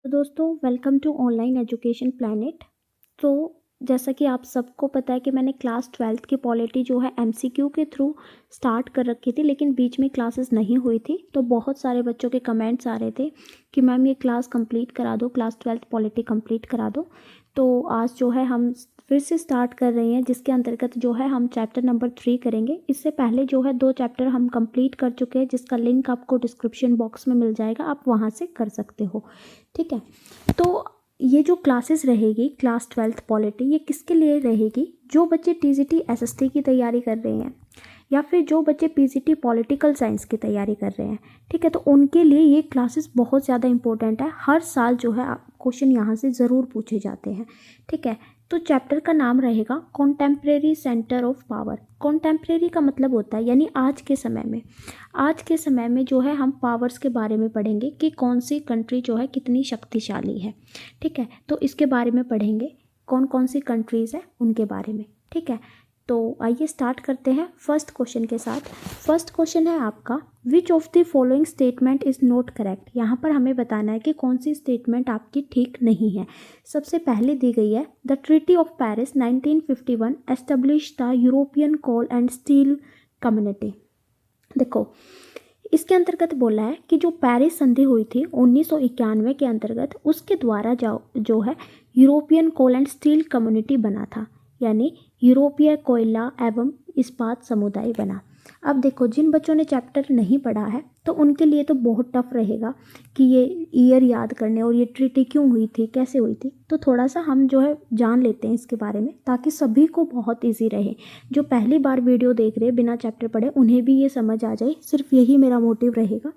तो दोस्तों welcome to online education planet. तो जैसा कि आप सबको पता है कि मैंने क्लास 12th की पॉलिटी जो है एमसीक्यू के थ्रू स्टार्ट कर रखी थी, लेकिन बीच में क्लासेस नहीं हुई थी। तो बहुत सारे बच्चों के कमेंट्स आ रहे थे कि मैम ये क्लास कंप्लीट करा दो, क्लास 12th पॉलिटी कंप्लीट करा दो। तो आज जो है हम फिर से स्टार्ट कर रहे हैं, जिसके अंतर्गत जो है हम चैप्टर नंबर 3 करेंगे। इससे पहले जो है 2 चैप्टर हम कंप्लीट कर चुके हैं, जिसका लिंक आपको डिस्क्रिप्शन बॉक्स में मिल जाएगा, आप वहाँ से कर सकते हो। ठीक है, तो ये जो क्लासेस रहेगी क्लास 12th पॉलिटी, ये किसके लिए रहेगी? जो बच्चे टीजीटी एसएसटी की तैयारी कर रहे हैं या फिर जो बच्चे पीजीटी पॉलिटिकल साइंस की तैयारी कर रहे हैं। ठीक है, तो उनके लिए ये क्लासेस बहुत ज़्यादा इंपॉर्टेंट है। हर साल जो है क्वेश्चन यहाँ से ज़रूर पूछे जाते हैं। ठीक है, तो चैप्टर का नाम रहेगा contemporary centre of power. Contemporary का मतलब होता है यानी आज के समय में। आज के समय में जो है हम पावर्स के बारे में पढ़ेंगे कि कौन सी कंट्री जो है कितनी शक्तिशाली है। ठीक है, तो इसके बारे में पढ़ेंगे, कौन कौन सी कंट्रीज़ है उनके बारे में। ठीक है, तो आइए स्टार्ट करते हैं फर्स्ट क्वेश्चन के साथ। फर्स्ट क्वेश्चन है आपका, विच of the following statement is not correct. यहाँ पर हमें बताना है कि कौन सी स्टेटमेंट आपकी ठीक नहीं है। सबसे पहले दी गई है, the treaty of Paris 1951 establish the European coal and steel community. देखो, इसके अंतर्गत बोला है कि जो पेरिस संधि हुई थी 1991 के अंतर्गत, उसके द्वारा जो है European coal and steel community बना था, यानी यूरोपीय कोयला एवं इस्पात समुदाय बना। अब देखो, जिन बच्चों ने चैप्टर नहीं पढ़ा है तो उनके लिए तो बहुत टफ रहेगा कि ये ईयर याद करने और ये ट्रीटी क्यों हुई थी, कैसे हुई थी। तो थोड़ा सा हम जो है जान लेते हैं इसके बारे में, ताकि सभी को बहुत ईजी रहे। जो पहली बार वीडियो देख रहे हैं बिना चैप्टर पढ़े, उन्हें भी ये समझ आ जाए, सिर्फ यही मेरा मोटिव रहेगा।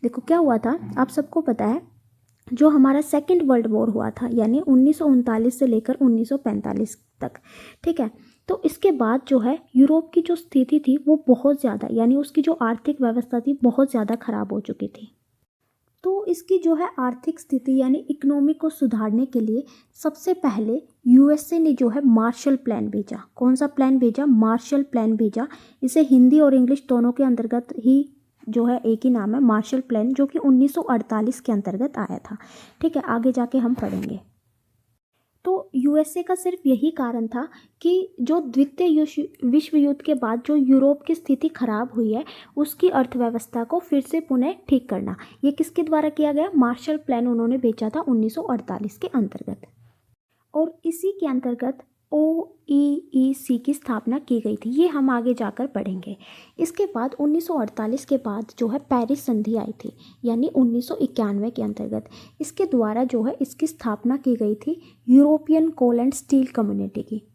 देखो क्या हुआ था, आप सबको पता है, जो हमारा सेकेंड वर्ल्ड वॉर हुआ था यानी 1939 से लेकर 1945 तक। ठीक है, तो इसके बाद जो है यूरोप की जो स्थिति थी वो बहुत ज़्यादा, यानी उसकी जो आर्थिक व्यवस्था थी बहुत ज़्यादा खराब हो चुकी थी। तो इसकी जो है आर्थिक स्थिति यानी इकोनॉमी को सुधारने के लिए सबसे पहले यूएसए ने जो है मार्शल प्लान भेजा। कौन सा प्लान भेजा? मार्शल प्लान भेजा। इसे हिंदी और इंग्लिश दोनों के अंतर्गत ही जो है एक ही नाम है, मार्शल प्लान, जो कि 1948 के अंतर्गत आया था। ठीक है, आगे जाके हम पढ़ेंगे। तो यूएसए का सिर्फ यही कारण था कि जो द्वितीय विश्व युद्ध के बाद जो यूरोप की स्थिति खराब हुई है, उसकी अर्थव्यवस्था को फिर से पुनः ठीक करना। ये किसके द्वारा किया गया? मार्शल प्लान उन्होंने भेजा था 1948 के अंतर्गत। और इसी के अंतर्गत OEEC की स्थापना की गई थी। ये हम आगे जाकर पढ़ेंगे। इसके बाद 1948 के बाद जो है पेरिस संधि आई थी, यानी 1991 के अंतर्गत। इसके द्वारा जो है इसकी स्थापना की गई थी European coal and steel community की।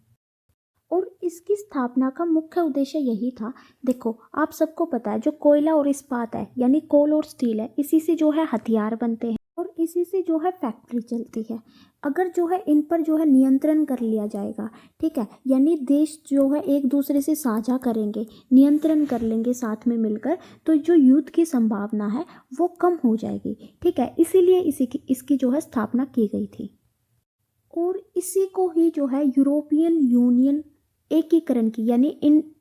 और इसकी स्थापना का मुख्य उद्देश्य यही था, देखो आप सबको पता है जो कोयला और इस्पात है यानी कोल और स्टील है, इसी से जो है हथियार बनते हैं और इसी से जो है फैक्ट्री चलती है। अगर जो है इन पर जो है नियंत्रण कर लिया जाएगा, ठीक है, यानी देश जो है एक दूसरे से साझा करेंगे, नियंत्रण कर लेंगे साथ में मिलकर, तो जो युद्ध की संभावना है वो कम हो जाएगी। ठीक है, इसीलिए इसकी जो है स्थापना की गई थी। और इसी को ही जो है यूरोपियन यूनियन एकीकरण की यानी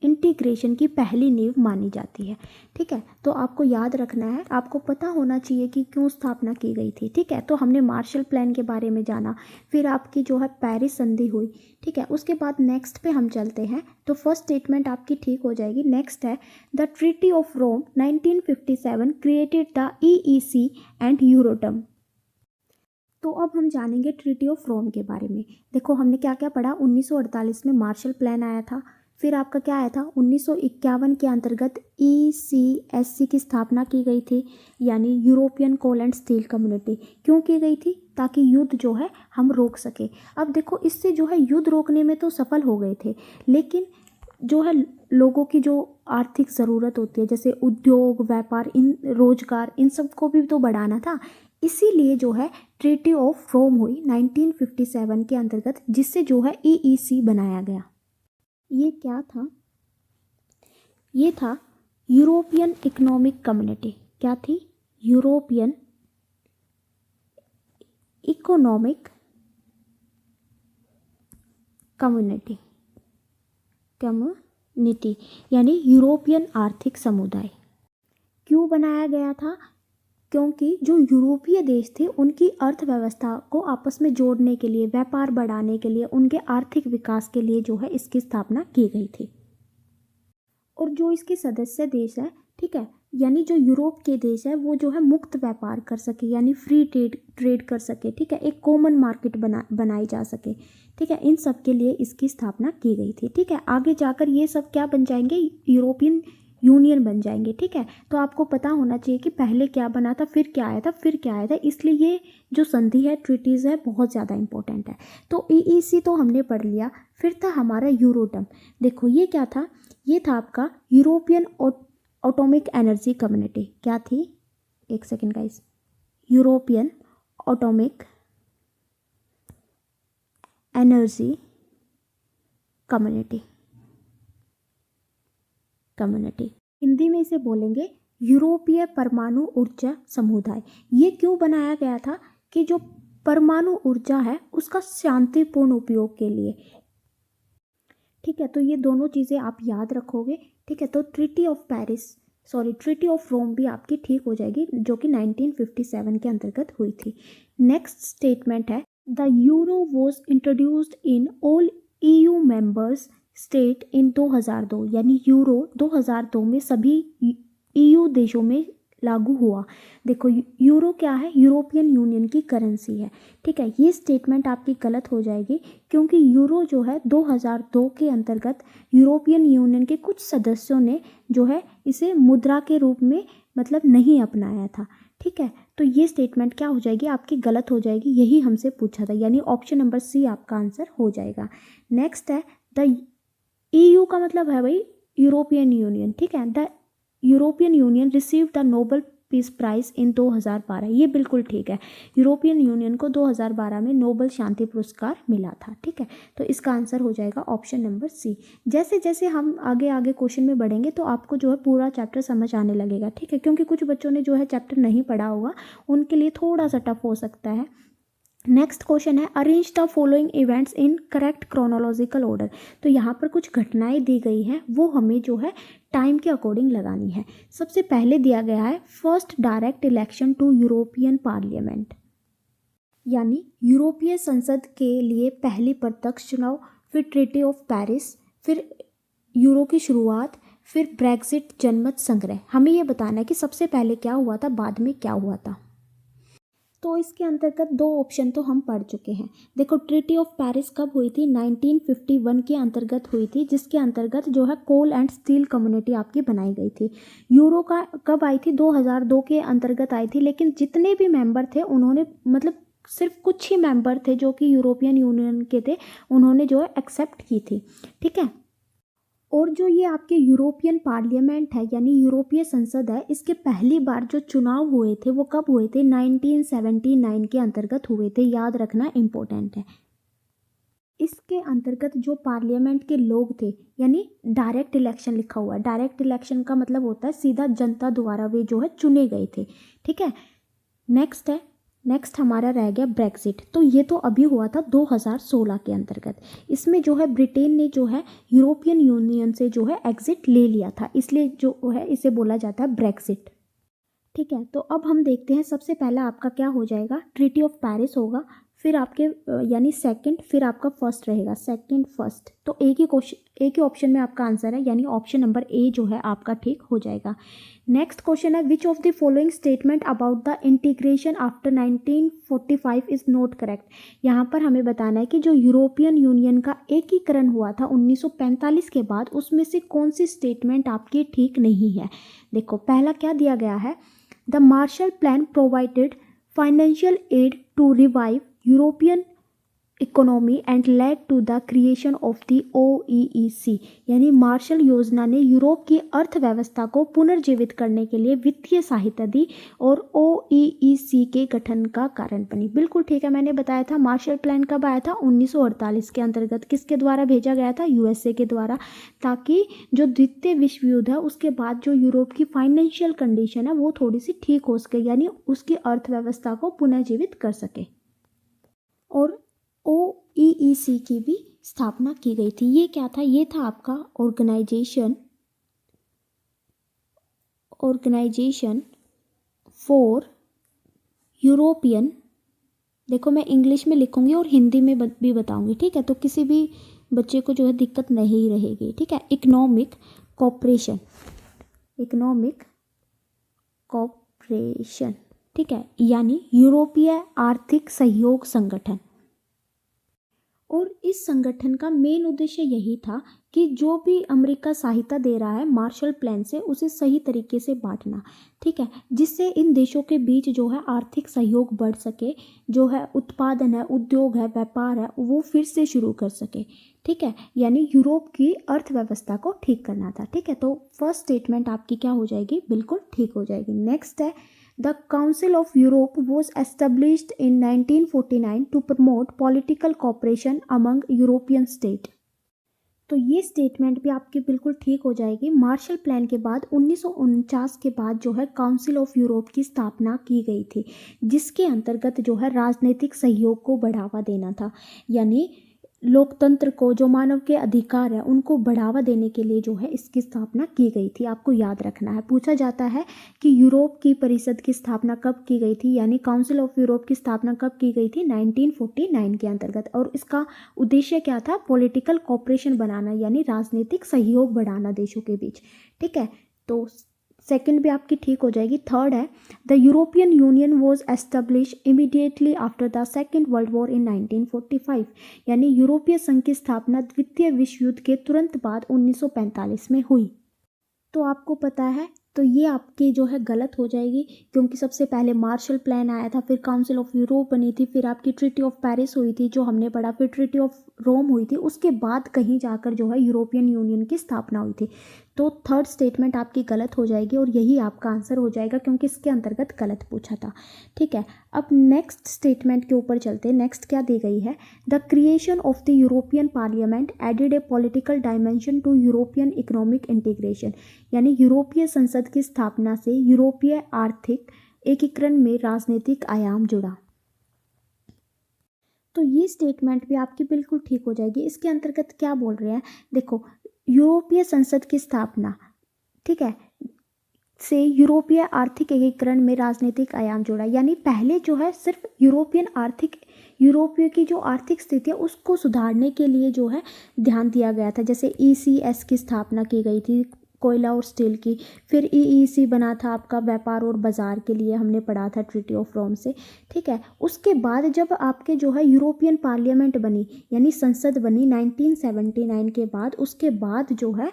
इंटीग्रेशन की पहली नींव मानी जाती है। ठीक है, तो आपको याद रखना है, आपको पता होना चाहिए कि क्यों स्थापना की गई थी। ठीक है, तो हमने मार्शल प्लान के बारे में जाना, फिर आपकी जो है पेरिस संधि हुई। ठीक है, उसके बाद नेक्स्ट पे हम चलते हैं। तो फर्स्ट स्टेटमेंट आपकी ठीक हो जाएगी। नेक्स्ट है, the treaty of Rome 1957 created the EEC and Euratom. तो अब हम जानेंगे ट्रीटी ऑफ रोम के बारे में। देखो हमने क्या क्या पढ़ा, 1948 में मार्शल प्लान आया था, फिर आपका क्या आया था 1951 के अंतर्गत ECSC की स्थापना की गई थी, यानी European coal and steel community. क्यों की गई थी? ताकि युद्ध जो है हम रोक सके। अब देखो इससे जो है युद्ध रोकने में तो सफल हो गए थे, लेकिन जो है लोगों की जो आर्थिक ज़रूरत होती है, जैसे उद्योग व्यापार, इन रोजगार, इन सब को भी तो बढ़ाना था। इसीलिए जो है ट्रीटी ऑफ रोम हुई 1957 के अंतर्गत, जिससे जो है EEC बनाया गया। ये क्या था? ये था यूरोपियन इकोनॉमिक कम्युनिटी। क्या थी? यूरोपियन इकोनॉमिक कम्युनिटी यानी यूरोपियन आर्थिक समुदाय। क्यों बनाया गया था? क्योंकि जो यूरोपीय देश थे उनकी अर्थव्यवस्था को आपस में जोड़ने के लिए, व्यापार बढ़ाने के लिए, उनके आर्थिक विकास के लिए जो है इसकी स्थापना की गई थी। और जो इसके सदस्य देश है, ठीक है, यानी जो यूरोप के देश है वो जो है मुक्त व्यापार कर सके, यानी फ्री ट्रेड कर सके, ठीक है, एक कॉमन मार्केट बनाई जा सके, ठीक है, इन सब के लिए इसकी स्थापना की गई थी। ठीक है, आगे जाकर ये सब क्या बन जाएंगे, यूरोपियन यूनियन बन जाएंगे। ठीक है, तो आपको पता होना चाहिए कि पहले क्या बना था, फिर क्या आया था, फिर क्या आया था, इसलिए ये जो संधि है, ट्रीटीज़ है, बहुत ज़्यादा इंपॉर्टेंट है। तो ईईसी तो हमने पढ़ लिया, फिर था हमारा यूरोटम। देखो ये क्या था, ये था आपका यूरोपियन एटॉमिक एनर्जी कम्युनिटी। क्या थी, एक second guys, European atomic energy community, Hindi में इसे बोलेंगे यूरोपीय परमाणु ऊर्जा समुदाय। ये क्यों बनाया गया था कि जो परमाणु ऊर्जा है उसका शांतिपूर्ण उपयोग के लिए। ठीक है, तो ये दोनों चीज़ें आप याद रखोगे। ठीक है, तो ट्रीटी ऑफ रोम भी आपकी ठीक हो जाएगी, जो कि 1957 के अंतर्गत हुई थी। नेक्स्ट स्टेटमेंट है, the euro was introduced in all EU members state in 2002, यानी यूरो 2002 में सभी EU देशों में लागू हुआ। देखो यूरो क्या है, यूरोपियन यूनियन की करेंसी है। ठीक है, ये स्टेटमेंट आपकी गलत हो जाएगी, क्योंकि यूरो जो है 2002 के अंतर्गत यूरोपियन यूनियन के कुछ सदस्यों ने जो है इसे मुद्रा के रूप में मतलब नहीं अपनाया था। ठीक है, तो ये स्टेटमेंट क्या हो जाएगी, आपकी गलत हो जाएगी, यही हमसे पूछा था, यानी ऑप्शन नंबर सी आपका आंसर हो जाएगा। नेक्स्ट है, द EU का मतलब है भाई यूरोपियन यूनियन। ठीक है, the European union receive the Nobel peace prize in 2012, ये बिल्कुल ठीक है, यूरोपियन यूनियन को 2012 में नोबेल शांति पुरस्कार मिला था। ठीक है, तो इसका आंसर हो जाएगा ऑप्शन नंबर सी। जैसे जैसे हम आगे आगे क्वेश्चन में बढ़ेंगे तो आपको जो है पूरा चैप्टर समझ आने लगेगा। ठीक है, क्योंकि कुछ बच्चों ने जो है चैप्टर नहीं पढ़ा होगा, उनके लिए थोड़ा सा टफ हो सकता है। नेक्स्ट क्वेश्चन है, arrange the following events in correct chronological order. तो यहाँ पर कुछ घटनाएं दी गई हैं, वो हमें जो है टाइम के अकॉर्डिंग लगानी है। सबसे पहले दिया गया है first direct election to European parliament, यानी यूरोपीय संसद के लिए पहली प्रत्यक्ष चुनाव, फिर ट्रीटी ऑफ पेरिस, फिर यूरो की शुरुआत, फिर ब्रेक्जिट जनमत संग्रह। हमें ये बताना है कि सबसे पहले क्या हुआ था, बाद में क्या हुआ था। तो इसके अंतर्गत दो ऑप्शन तो हम पढ़ चुके हैं। देखो ट्रीटी ऑफ पेरिस कब हुई थी, 1951 के अंतर्गत हुई थी, जिसके अंतर्गत जो है कोल एंड स्टील कम्युनिटी आपकी बनाई गई थी। यूरो का कब आई थी, 2002 के अंतर्गत आई थी, लेकिन जितने भी मेंबर थे उन्होंने मतलब सिर्फ कुछ ही मेंबर थे जो कि यूरोपियन यूनियन के थे, उन्होंने जो है एक्सेप्ट की थी। ठीक है, और जो ये आपके यूरोपियन पार्लियामेंट है यानी यूरोपीय संसद है, इसके पहली बार जो चुनाव हुए थे वो कब हुए थे, 1979 के अंतर्गत हुए थे, याद रखना इम्पोर्टेंट है। इसके अंतर्गत जो पार्लियामेंट के लोग थे, यानी डायरेक्ट इलेक्शन लिखा हुआ है, डायरेक्ट इलेक्शन का मतलब होता है सीधा जनता द्वारा वे जो है चुने गए थे। ठीक है, नेक्स्ट हमारा रह गया ब्रेक्जिट। तो ये तो अभी हुआ था 2016 के अंतर्गत। इसमें जो है ब्रिटेन ने जो है यूरोपियन यूनियन से जो है एग्जिट ले लिया था, इसलिए जो है इसे बोला जाता है ब्रेक्जिट। ठीक है, तो अब हम देखते हैं, सबसे पहला आपका क्या हो जाएगा, ट्रीटी ऑफ पेरिस होगा, फिर आपके यानी सेकंड, फिर आपका फर्स्ट रहेगा, सेकंड फर्स्ट। तो एक ही ऑप्शन में आपका आंसर है, यानी ऑप्शन नंबर ए जो है आपका ठीक हो जाएगा। नेक्स्ट क्वेश्चन है, which of the following statement about the integration after 1945 is not correct. यहाँ पर हमें बताना है कि जो यूरोपियन यूनियन का एकीकरण हुआ था 1945 के बाद, उसमें से कौन सी स्टेटमेंट आपकी ठीक नहीं है। देखो पहला क्या दिया गया है, the Marshall plan provided financial aid to revive European economy and led to the creation of the OEEC, यानी मार्शल योजना ने यूरोप की अर्थव्यवस्था को पुनर्जीवित करने के लिए वित्तीय सहायता दी और OEEC के गठन का कारण बनी। बिल्कुल ठीक है, मैंने बताया था मार्शल प्लान कब आया था, 1948 के अंतर्गत। किसके द्वारा भेजा गया था, USA के द्वारा, ताकि जो द्वितीय विश्व युद्ध है उसके बाद जो यूरोप की फाइनेंशियल कंडीशन है वो थोड़ी सी ठीक हो सके, यानी उसकी अर्थव्यवस्था को पुनर्जीवित कर सके। और OEEC की भी स्थापना की गई थी। ये क्या था, ये था आपका ऑर्गेनाइजेशन फॉर यूरोपियन, देखो मैं इंग्लिश में लिखूंगी और हिंदी में भी बताऊंगी, ठीक है, तो किसी भी बच्चे को जो है दिक्कत नहीं रहेगी, ठीक है। इकोनॉमिक कोऑपरेशन, इकोनॉमिक कोऑपरेशन, ठीक है, यानी यूरोपीय आर्थिक सहयोग संगठन। और इस संगठन का मेन उद्देश्य यही था कि जो भी अमेरिका सहायता दे रहा है मार्शल प्लान से, उसे सही तरीके से बांटना, ठीक है, जिससे इन देशों के बीच जो है आर्थिक सहयोग बढ़ सके, जो है उत्पादन है, उद्योग है, व्यापार है, वो फिर से शुरू कर सके, ठीक है, यानी यूरोप की अर्थव्यवस्था को ठीक करना था, ठीक है। तो फर्स्ट स्टेटमेंट आपकी क्या हो जाएगी, बिल्कुल ठीक हो जाएगी। नेक्स्ट है, The Council of Europe was established in 1949 to promote political cooperation among European states. तो ये स्टेटमेंट भी आपकी बिल्कुल ठीक हो जाएगी। मार्शल प्लान के बाद 1949 के बाद जो है काउंसिल ऑफ यूरोप की स्थापना की गई थी, जिसके अंतर्गत जो है राजनीतिक सहयोग को बढ़ावा देना था, यानी लोकतंत्र को, जो मानव के अधिकार है उनको बढ़ावा देने के लिए जो है इसकी स्थापना की गई थी। आपको याद रखना है, पूछा जाता है कि यूरोप की परिषद की स्थापना कब की गई थी, यानी काउंसिल ऑफ यूरोप की स्थापना कब की गई थी, 1949 के अंतर्गत। और इसका उद्देश्य क्या था, पॉलिटिकल कोऑपरेशन बनाना, यानी राजनीतिक सहयोग बढ़ाना देशों के बीच, ठीक है। तो सेकंड भी आपकी ठीक हो जाएगी। थर्ड है, the European union was establish immediately after the second world war in 1945, यानी यूरोपीय संघ की स्थापना द्वितीय विश्व युद्ध के तुरंत बाद 1945 में हुई। तो आपको पता है, तो ये आपकी जो है गलत हो जाएगी, क्योंकि सबसे पहले मार्शल प्लान आया था, फिर काउंसिल ऑफ यूरोप बनी थी, फिर आपकी ट्रीटी ऑफ पेरिस हुई थी जो हमने पढ़ा, फिर ट्रीटी ऑफ रोम हुई थी, उसके बाद कहीं जाकर जो है यूरोपियन यूनियन की स्थापना हुई थी। तो थर्ड स्टेटमेंट आपकी गलत हो जाएगी और यही आपका आंसर हो जाएगा, क्योंकि इसके अंतर्गत गलत पूछा था, ठीक है। अब नेक्स्ट स्टेटमेंट के ऊपर चलते हैं। नेक्स्ट क्या दी गई है, the creation of the European parliament added a political dimension to European economic integration, यानी यूरोपीय संसद की स्थापना से यूरोपीय आर्थिक एकीकरण में राजनीतिक आयाम जुड़ा। तो ये स्टेटमेंट भी आपकी बिल्कुल ठीक हो जाएगी। इसके अंतर्गत क्या बोल रहे हैं, देखो, यूरोपीय संसद की स्थापना, ठीक है, से यूरोपीय आर्थिक एकीकरण में राजनीतिक आयाम जोड़ा, यानी पहले जो है सिर्फ यूरोपीय की जो आर्थिक स्थिति है उसको सुधारने के लिए जो है ध्यान दिया गया था। जैसे ECS की स्थापना की गई थी, कोयला और स्टील की, फिर EEC बना था आपका व्यापार और बाजार के लिए, हमने पढ़ा था ट्रीटी ऑफ रोम से, ठीक है। उसके बाद जब आपके जो है यूरोपियन पार्लियामेंट बनी, यानी संसद बनी 1979 के बाद, उसके बाद जो है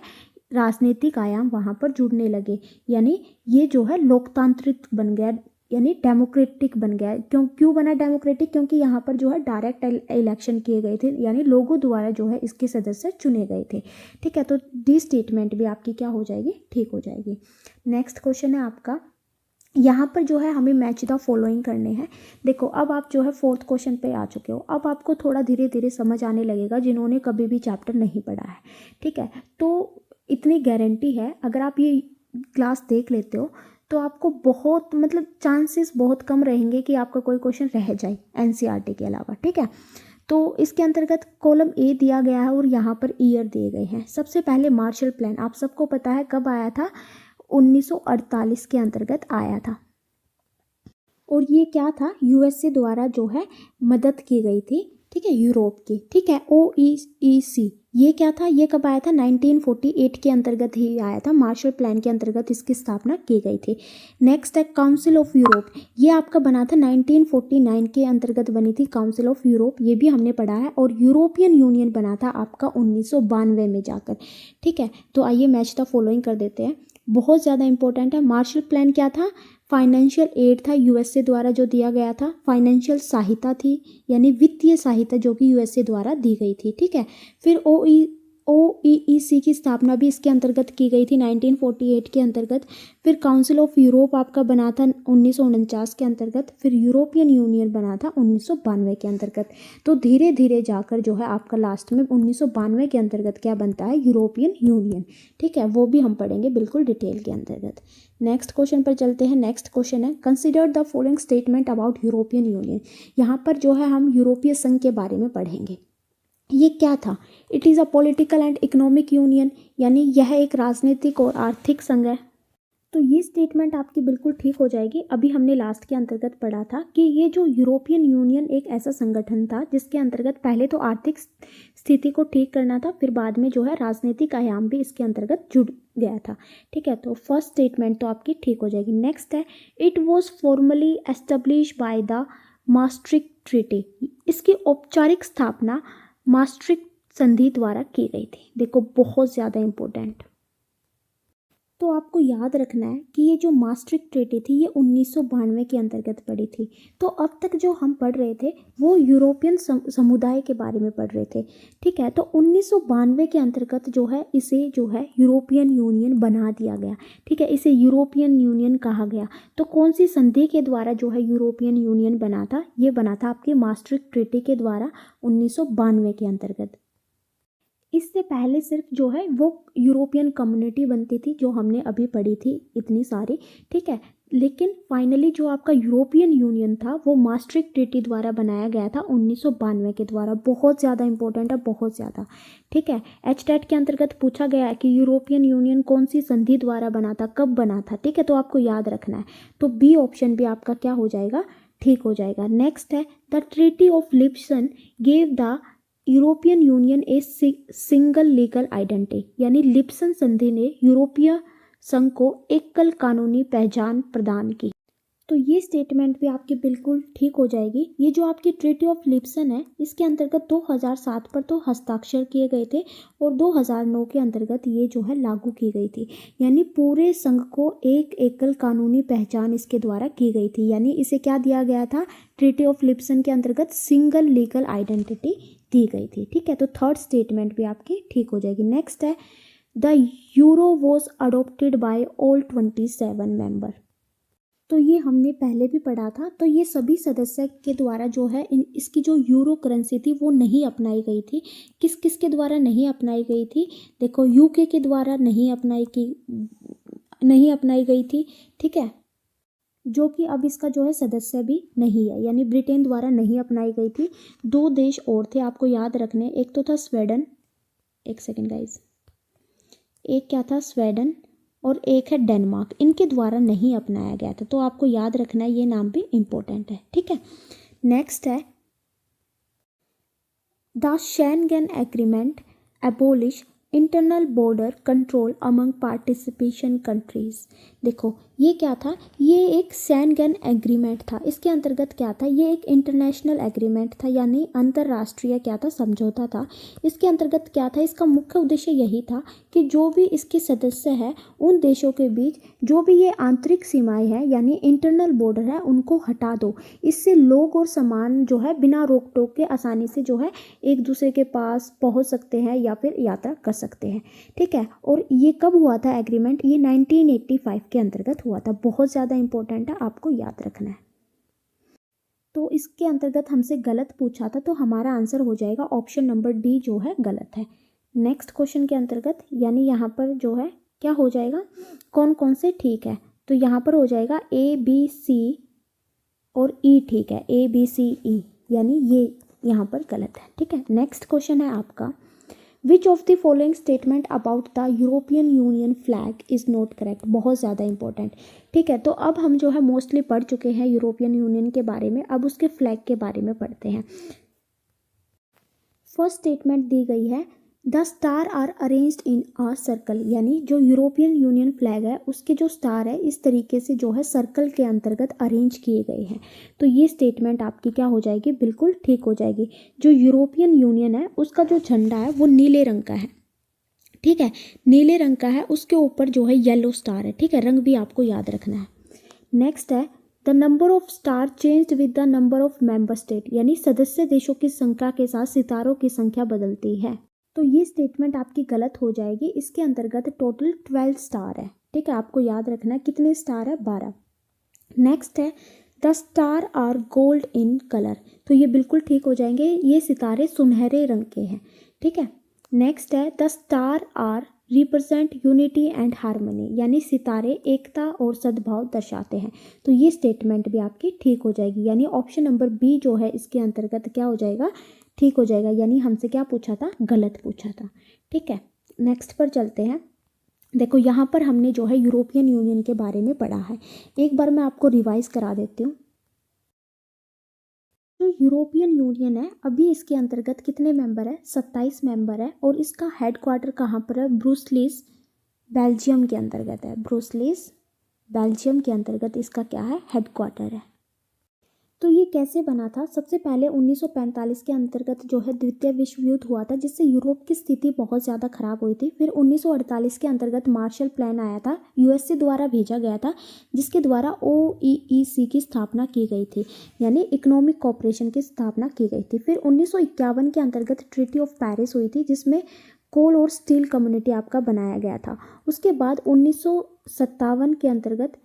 राजनीतिक आयाम वहाँ पर जुड़ने लगे, यानी ये जो है लोकतांत्रिक बन गया, यानी डेमोक्रेटिक बन गया। क्यों बना डेमोक्रेटिक, क्योंकि यहाँ पर जो है डायरेक्ट इलेक्शन किए गए थे, यानी लोगों द्वारा जो है इसके सदस्य चुने गए थे, ठीक है। तो दी स्टेटमेंट भी आपकी क्या हो जाएगी, ठीक हो जाएगी। नेक्स्ट क्वेश्चन है आपका, यहाँ पर जो है हमें मैच द फॉलोइंग करने हैं। देखो, अब आप जो है फोर्थ क्वेश्चन पे आ चुके हो, अब आपको थोड़ा धीरे धीरे समझ आने लगेगा जिन्होंने कभी भी चैप्टर नहीं पढ़ा है, ठीक है। तो इतनी गारंटी है, अगर आप ये क्लास देख लेते हो तो आपको बहुत, मतलब चांसेस बहुत कम रहेंगे कि आपका कोई क्वेश्चन रह जाए NCERT के अलावा, ठीक है। तो इसके अंतर्गत कॉलम A दिया गया है और यहाँ पर ईयर दिए गए हैं। सबसे पहले मार्शल प्लान, आप सबको पता है कब आया था, 1948 के अंतर्गत आया था, और ये क्या था, USA द्वारा जो है मदद की गई थी, ठीक है, यूरोप की, ठीक है। OEC ये क्या था, ये कब आया था, 1948 के अंतर्गत ही आया था, मार्शल प्लान के अंतर्गत इसकी स्थापना की गई थी। नेक्स्ट है काउंसिल ऑफ यूरोप, ये आपका बना था 1949 के अंतर्गत बनी थी काउंसिल ऑफ यूरोप, ये भी हमने पढ़ा है। और यूरोपियन यूनियन बना था आपका 1992 में जाकर, ठीक है। तो आइए मैच द फॉलोइंग कर देते हैं, बहुत ज़्यादा इंपॉर्टेंट है। मार्शल प्लान क्या था, फाइनेंशियल एड था USA द्वारा जो दिया गया था, फाइनेंशियल सहायता थी, यानी वित्तीय सहायता जो कि USA द्वारा दी गई थी, ठीक है। फिर OEC की स्थापना भी इसके अंतर्गत की गई थी 1948 के अंतर्गत। फिर काउंसिल ऑफ यूरोप आपका बना था 1949 के अंतर्गत। फिर यूरोपियन यूनियन बना था 1992 के अंतर्गत। तो धीरे धीरे जाकर जो है आपका लास्ट में 1992 के अंतर्गत क्या बनता है, यूरोपियन यूनियन, ठीक है। वो भी हम पढ़ेंगे बिल्कुल डिटेल के अंतर्गत। नेक्स्ट क्वेश्चन पर चलते हैं। नेक्स्ट क्वेश्चन है, consider the following statement about European union. यहाँ पर जो है हम यूरोपीय संघ के बारे में पढ़ेंगे। ये क्या था, it is a political and economic union, यानी यह एक राजनीतिक और आर्थिक संघ है। तो ये स्टेटमेंट आपकी बिल्कुल ठीक हो जाएगी। अभी हमने लास्ट के अंतर्गत पढ़ा था कि ये जो यूरोपियन यूनियन एक ऐसा संगठन था जिसके अंतर्गत पहले तो आर्थिक स्थिति को ठीक करना था, फिर बाद में जो है राजनीतिक आयाम भी इसके अंतर्गत जुड़ गया था। ठीक है, तो फर्स्ट स्टेटमेंट तो आपकी ठीक हो जाएगी। नेक्स्ट है, it was formally establish by the maastricht treaty. इसकी औपचारिक स्थापना maastricht संधि द्वारा की गई थी। देखो बहुत ज़्यादा इंपॉर्टेंट। तो आपको याद रखना है कि ये जो maastricht ट्रीटी थी ये 1992 के अंतर्गत पड़ी थी। तो अब तक जो हम पढ़ रहे थे वो यूरोपियन समुदाय के बारे में पढ़ रहे थे। ठीक है, तो 1992 के अंतर्गत जो है इसे जो है यूरोपियन यूनियन बना दिया गया। ठीक है, इसे यूरोपियन यूनियन कहा गया। तो कौन सी संधि के द्वारा जो है यूरोपियन यूनियन बना था? ये बना था आपके maastricht ट्रीटी के द्वारा 1992 के अंतर्गत। इससे पहले सिर्फ जो है वो यूरोपियन कम्युनिटी बनती थी जो हमने अभी पढ़ी थी इतनी सारी। ठीक है, लेकिन फाइनली जो आपका यूरोपियन यूनियन था वो maastricht ट्रीटी द्वारा बनाया गया था 1992 के द्वारा। बहुत ज़्यादा इंपॉर्टेंट है, बहुत ज़्यादा। ठीक है, HTET के अंतर्गत पूछा गया है कि यूरोपियन यूनियन कौन सी संधि द्वारा बना था, कब बना था। ठीक है, तो आपको याद रखना है। तो बी ऑप्शन भी आपका क्या हो जाएगा? ठीक हो जाएगा। नेक्स्ट है, the treaty of Lisbon gave the European Union a single legal identity, यानी लिप्सन संधि ने यूरोपीय संघ को एकल कानूनी पहचान प्रदान की। तो ये स्टेटमेंट भी आपकी बिल्कुल ठीक हो जाएगी। ये जो आपकी ट्रीटी ऑफ लिप्सन है इसके अंतर्गत 2007 पर तो हस्ताक्षर किए गए थे और 2009 के अंतर्गत ये जो है लागू की गई थी। यानी पूरे संघ को एक एकल कानूनी पहचान इसके द्वारा की गई थी। यानी इसे क्या दिया गया था? ट्रीटी ऑफ लिप्सन के अंतर्गत सिंगल लीगल आइडेंटिटी दी गई थी। ठीक है, तो थर्ड स्टेटमेंट भी आपकी ठीक हो जाएगी। नेक्स्ट है, the euro was adopted by all 27 member. तो ये हमने पहले भी पढ़ा था। तो ये सभी सदस्य के द्वारा जो है इसकी जो यूरो करेंसी थी वो नहीं अपनाई गई थी। किस किस के द्वारा नहीं अपनाई गई थी? देखो, यूके के द्वारा नहीं अपनाई गई थी। ठीक है, जो कि अब इसका जो है सदस्य भी नहीं है, यानी ब्रिटेन द्वारा नहीं अपनाई गई थी। दो देश और थे आपको याद रखने, एक तो था स्वीडन, एक सेकेंड गाइज, एक क्या था? स्वीडन, और एक है डेनमार्क। इनके द्वारा नहीं अपनाया गया था। तो आपको याद रखना है, ये नाम भी इम्पोर्टेंट है। ठीक है, नेक्स्ट है, the Schengen agreement abolish internal border control among participation countries. देखो ये क्या था? ये एक शेंगेन एग्रीमेंट था। इसके अंतर्गत क्या था? ये एक इंटरनेशनल एग्रीमेंट था, यानी अंतर्राष्ट्रीय क्या था? समझौता था। इसके अंतर्गत क्या था? इसका मुख्य उद्देश्य यही था कि जो भी इसके सदस्य हैं उन देशों के बीच जो भी ये आंतरिक सीमाएं हैं यानी इंटरनल बॉर्डर है उनको हटा दो। इससे लोग और सामान जो है बिना रोक टोक के आसानी से जो है एक दूसरे के पास पहुंच सकते हैं या फिर यात्रा कर सकते हैं। ठीक है, और ये कब हुआ था एग्रीमेंट? ये 1985 के अंतर्गत हुआ था। बहुत ज़्यादा इंपॉर्टेंट है, आपको याद रखना है। तो इसके अंतर्गत हमसे गलत पूछा था तो हमारा आंसर हो जाएगा ऑप्शन नंबर डी जो है गलत है। नेक्स्ट क्वेश्चन के अंतर्गत यानी यहाँ पर जो है क्या हो जाएगा? कौन कौन से ठीक है? तो यहाँ पर हो जाएगा ए बी सी और ई ठीक है, ए बी सी ई, यानी ये यहाँ पर गलत है। ठीक है, नेक्स्ट क्वेश्चन है आपका, विच of the following statement about the European union flag is not correct. बहुत ज़्यादा इंपॉर्टेंट। ठीक है, तो अब हम जो है मोस्टली पढ़ चुके हैं यूरोपियन यूनियन के बारे में, अब उसके फ्लैग के बारे में पढ़ते हैं। फर्स्ट स्टेटमेंट दी गई है, the star are arranged in a circle, यानी जो यूरोपियन यूनियन फ्लैग है उसके जो स्टार है इस तरीके से जो है सर्कल के अंतर्गत अरेंज किए गए हैं। तो ये स्टेटमेंट आपकी क्या हो जाएगी? बिल्कुल ठीक हो जाएगी। जो यूरोपियन यूनियन है उसका जो झंडा है वो नीले रंग का है। ठीक है, नीले रंग का है, उसके ऊपर जो है येलो स्टार है। ठीक है, रंग भी आपको याद रखना है। नेक्स्ट है, the number of star changed with the number of member state, यानी सदस्य देशों की संख्या के साथ सितारों की संख्या बदलती है। तो ये स्टेटमेंट आपकी गलत हो जाएगी। इसके अंतर्गत टोटल 12 स्टार है। ठीक है, आपको याद रखना है कितने स्टार है? 12। नेक्स्ट है, the star are gold in colour, तो ये बिल्कुल ठीक हो जाएंगे, ये सितारे सुनहरे रंग के हैं। ठीक है, नेक्स्ट है, the star are represent unity and harmony, यानी सितारे एकता और सद्भाव दर्शाते हैं। तो ये स्टेटमेंट भी आपकी ठीक हो जाएगी, यानी ऑप्शन नंबर बी जो है इसके अंतर्गत क्या हो जाएगा? ठीक हो जाएगा। यानी हमसे क्या पूछा था? गलत पूछा था। ठीक है, नेक्स्ट पर चलते हैं। देखो यहाँ पर हमने जो है यूरोपियन यूनियन के बारे में पढ़ा है, एक बार मैं आपको रिवाइज करा देती हूँ। जो यूरोपियन यूनियन है अभी इसके अंतर्गत कितने मेंबर है, 27 मेंबर है, और इसका हेडक्वार्टर कहाँ पर है, ब्रुसेल्स बेल्जियम के अंतर्गत है। ब्रुसेल्स बेल्जियम के अंतर्गत इसका क्या है, हेडक्वार्टर है। तो ये कैसे बना था, सबसे पहले 1945 के अंतर्गत जो है द्वितीय विश्व युद्ध हुआ था, जिससे यूरोप की स्थिति बहुत ज़्यादा खराब हुई थी। फिर 1948 के अंतर्गत मार्शल प्लान आया था, यूएसए द्वारा भेजा गया था, जिसके द्वारा ओईसी की स्थापना की गई थी, यानी इकोनॉमिक कोऑपरेशन की स्थापना की गई थी। फिर 1951 के अंतर्गत ट्रीटी ऑफ पेरिस हुई थी, जिसमें कोल और स्टील कम्युनिटी आपका बनाया गया था। उसके बाद 1957 के अंतर्गत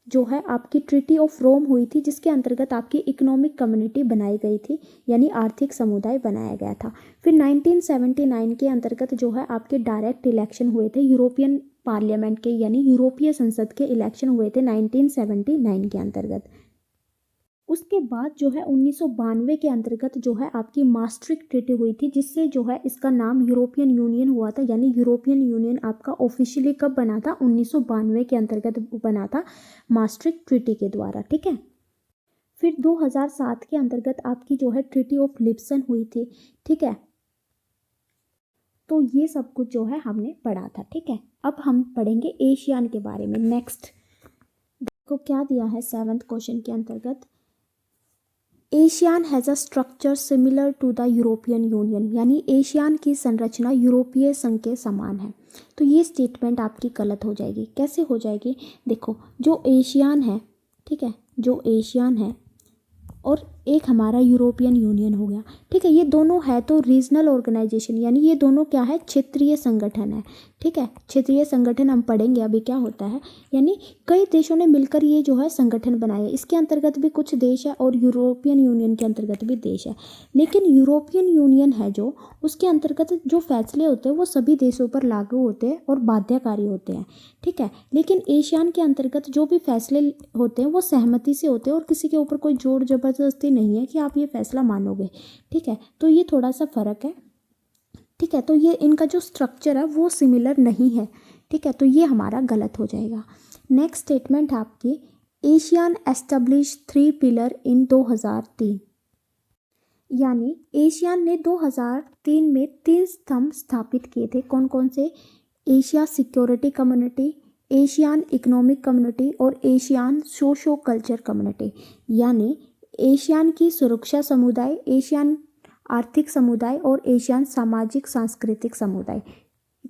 जो है आपकी ट्रीटी ऑफ रोम हुई थी, जिसके अंतर्गत आपकी इकोनॉमिक कम्युनिटी बनाई गई थी, यानी आर्थिक समुदाय बनाया गया था। फिर 1979 के अंतर्गत जो है आपके डायरेक्ट इलेक्शन हुए थे यूरोपियन पार्लियामेंट के, यानी यूरोपीय संसद के इलेक्शन हुए थे 1979 के अंतर्गत। उसके बाद जो है 1992 के अंतर्गत जो है आपकी maastricht ट्रीटी हुई थी, जिससे जो है इसका नाम यूरोपियन यूनियन हुआ था, यानी यूरोपियन यूनियन आपका ऑफिशियली कब बना था, 1992 के अंतर्गत बना था maastricht ट्रीटी के द्वारा, ठीक है। फिर 2007 के अंतर्गत आपकी जो है ट्रीटी ऑफ लिप्सन हुई थी, ठीक है। तो ये सब कुछ जो है हमने पढ़ा था, ठीक है। अब हम पढ़ेंगे एशियान के बारे में। नेक्स्ट देखो क्या दिया है 7th क्वेश्चन के अंतर्गत, ASEAN has a structure similar to the European union, यानी एशियान की संरचना यूरोपीय संघ के समान है। तो ये स्टेटमेंट आपकी गलत हो जाएगी। कैसे हो जाएगी, देखो जो एशियान है, ठीक है, जो एशियान है और एक हमारा यूरोपियन यूनियन हो गया, ठीक है, ये दोनों है तो रीजनल ऑर्गेनाइजेशन, यानी ये दोनों क्या है, क्षेत्रीय संगठन है, ठीक है। क्षेत्रीय संगठन हम पढ़ेंगे अभी क्या होता है, यानी कई देशों ने मिलकर ये जो है संगठन बनाए। इसके अंतर्गत भी कुछ देश है और यूरोपियन यूनियन के अंतर्गत भी देश है, लेकिन यूरोपियन यूनियन है जो, उसके अंतर्गत जो फैसले होते हैं वो सभी देशों पर लागू होते हैं और बाध्यकारी होते हैं, ठीक है। लेकिन एशियान के अंतर्गत जो भी फैसले होते हैं वो सहमति से होते हैं और किसी के ऊपर कोई जोर जबरदस्ती नहीं है कि आप ये फैसला मानोगे, ठीक है। तो ये थोड़ा सा फर्क है, ठीक है। तो ये इनका जो स्ट्रक्चर है वो सिमिलर नहीं है, ठीक है, तो ये हमारा गलत हो जाएगा। नेक्स्ट स्टेटमेंट आपकी, एशियान एस्टेब्लिश 3 पिलर इन 2003, यानी एशियान ने 2003 में 3 स्तंभ स्थापित किए थे। कौन कौन से, Asia security community, ASEAN economic community और एशियान सोशो कल्चर कम्युनिटी, यानी एशियान की सुरक्षा समुदाय, एशियान आर्थिक समुदाय और एशियान सामाजिक सांस्कृतिक समुदाय।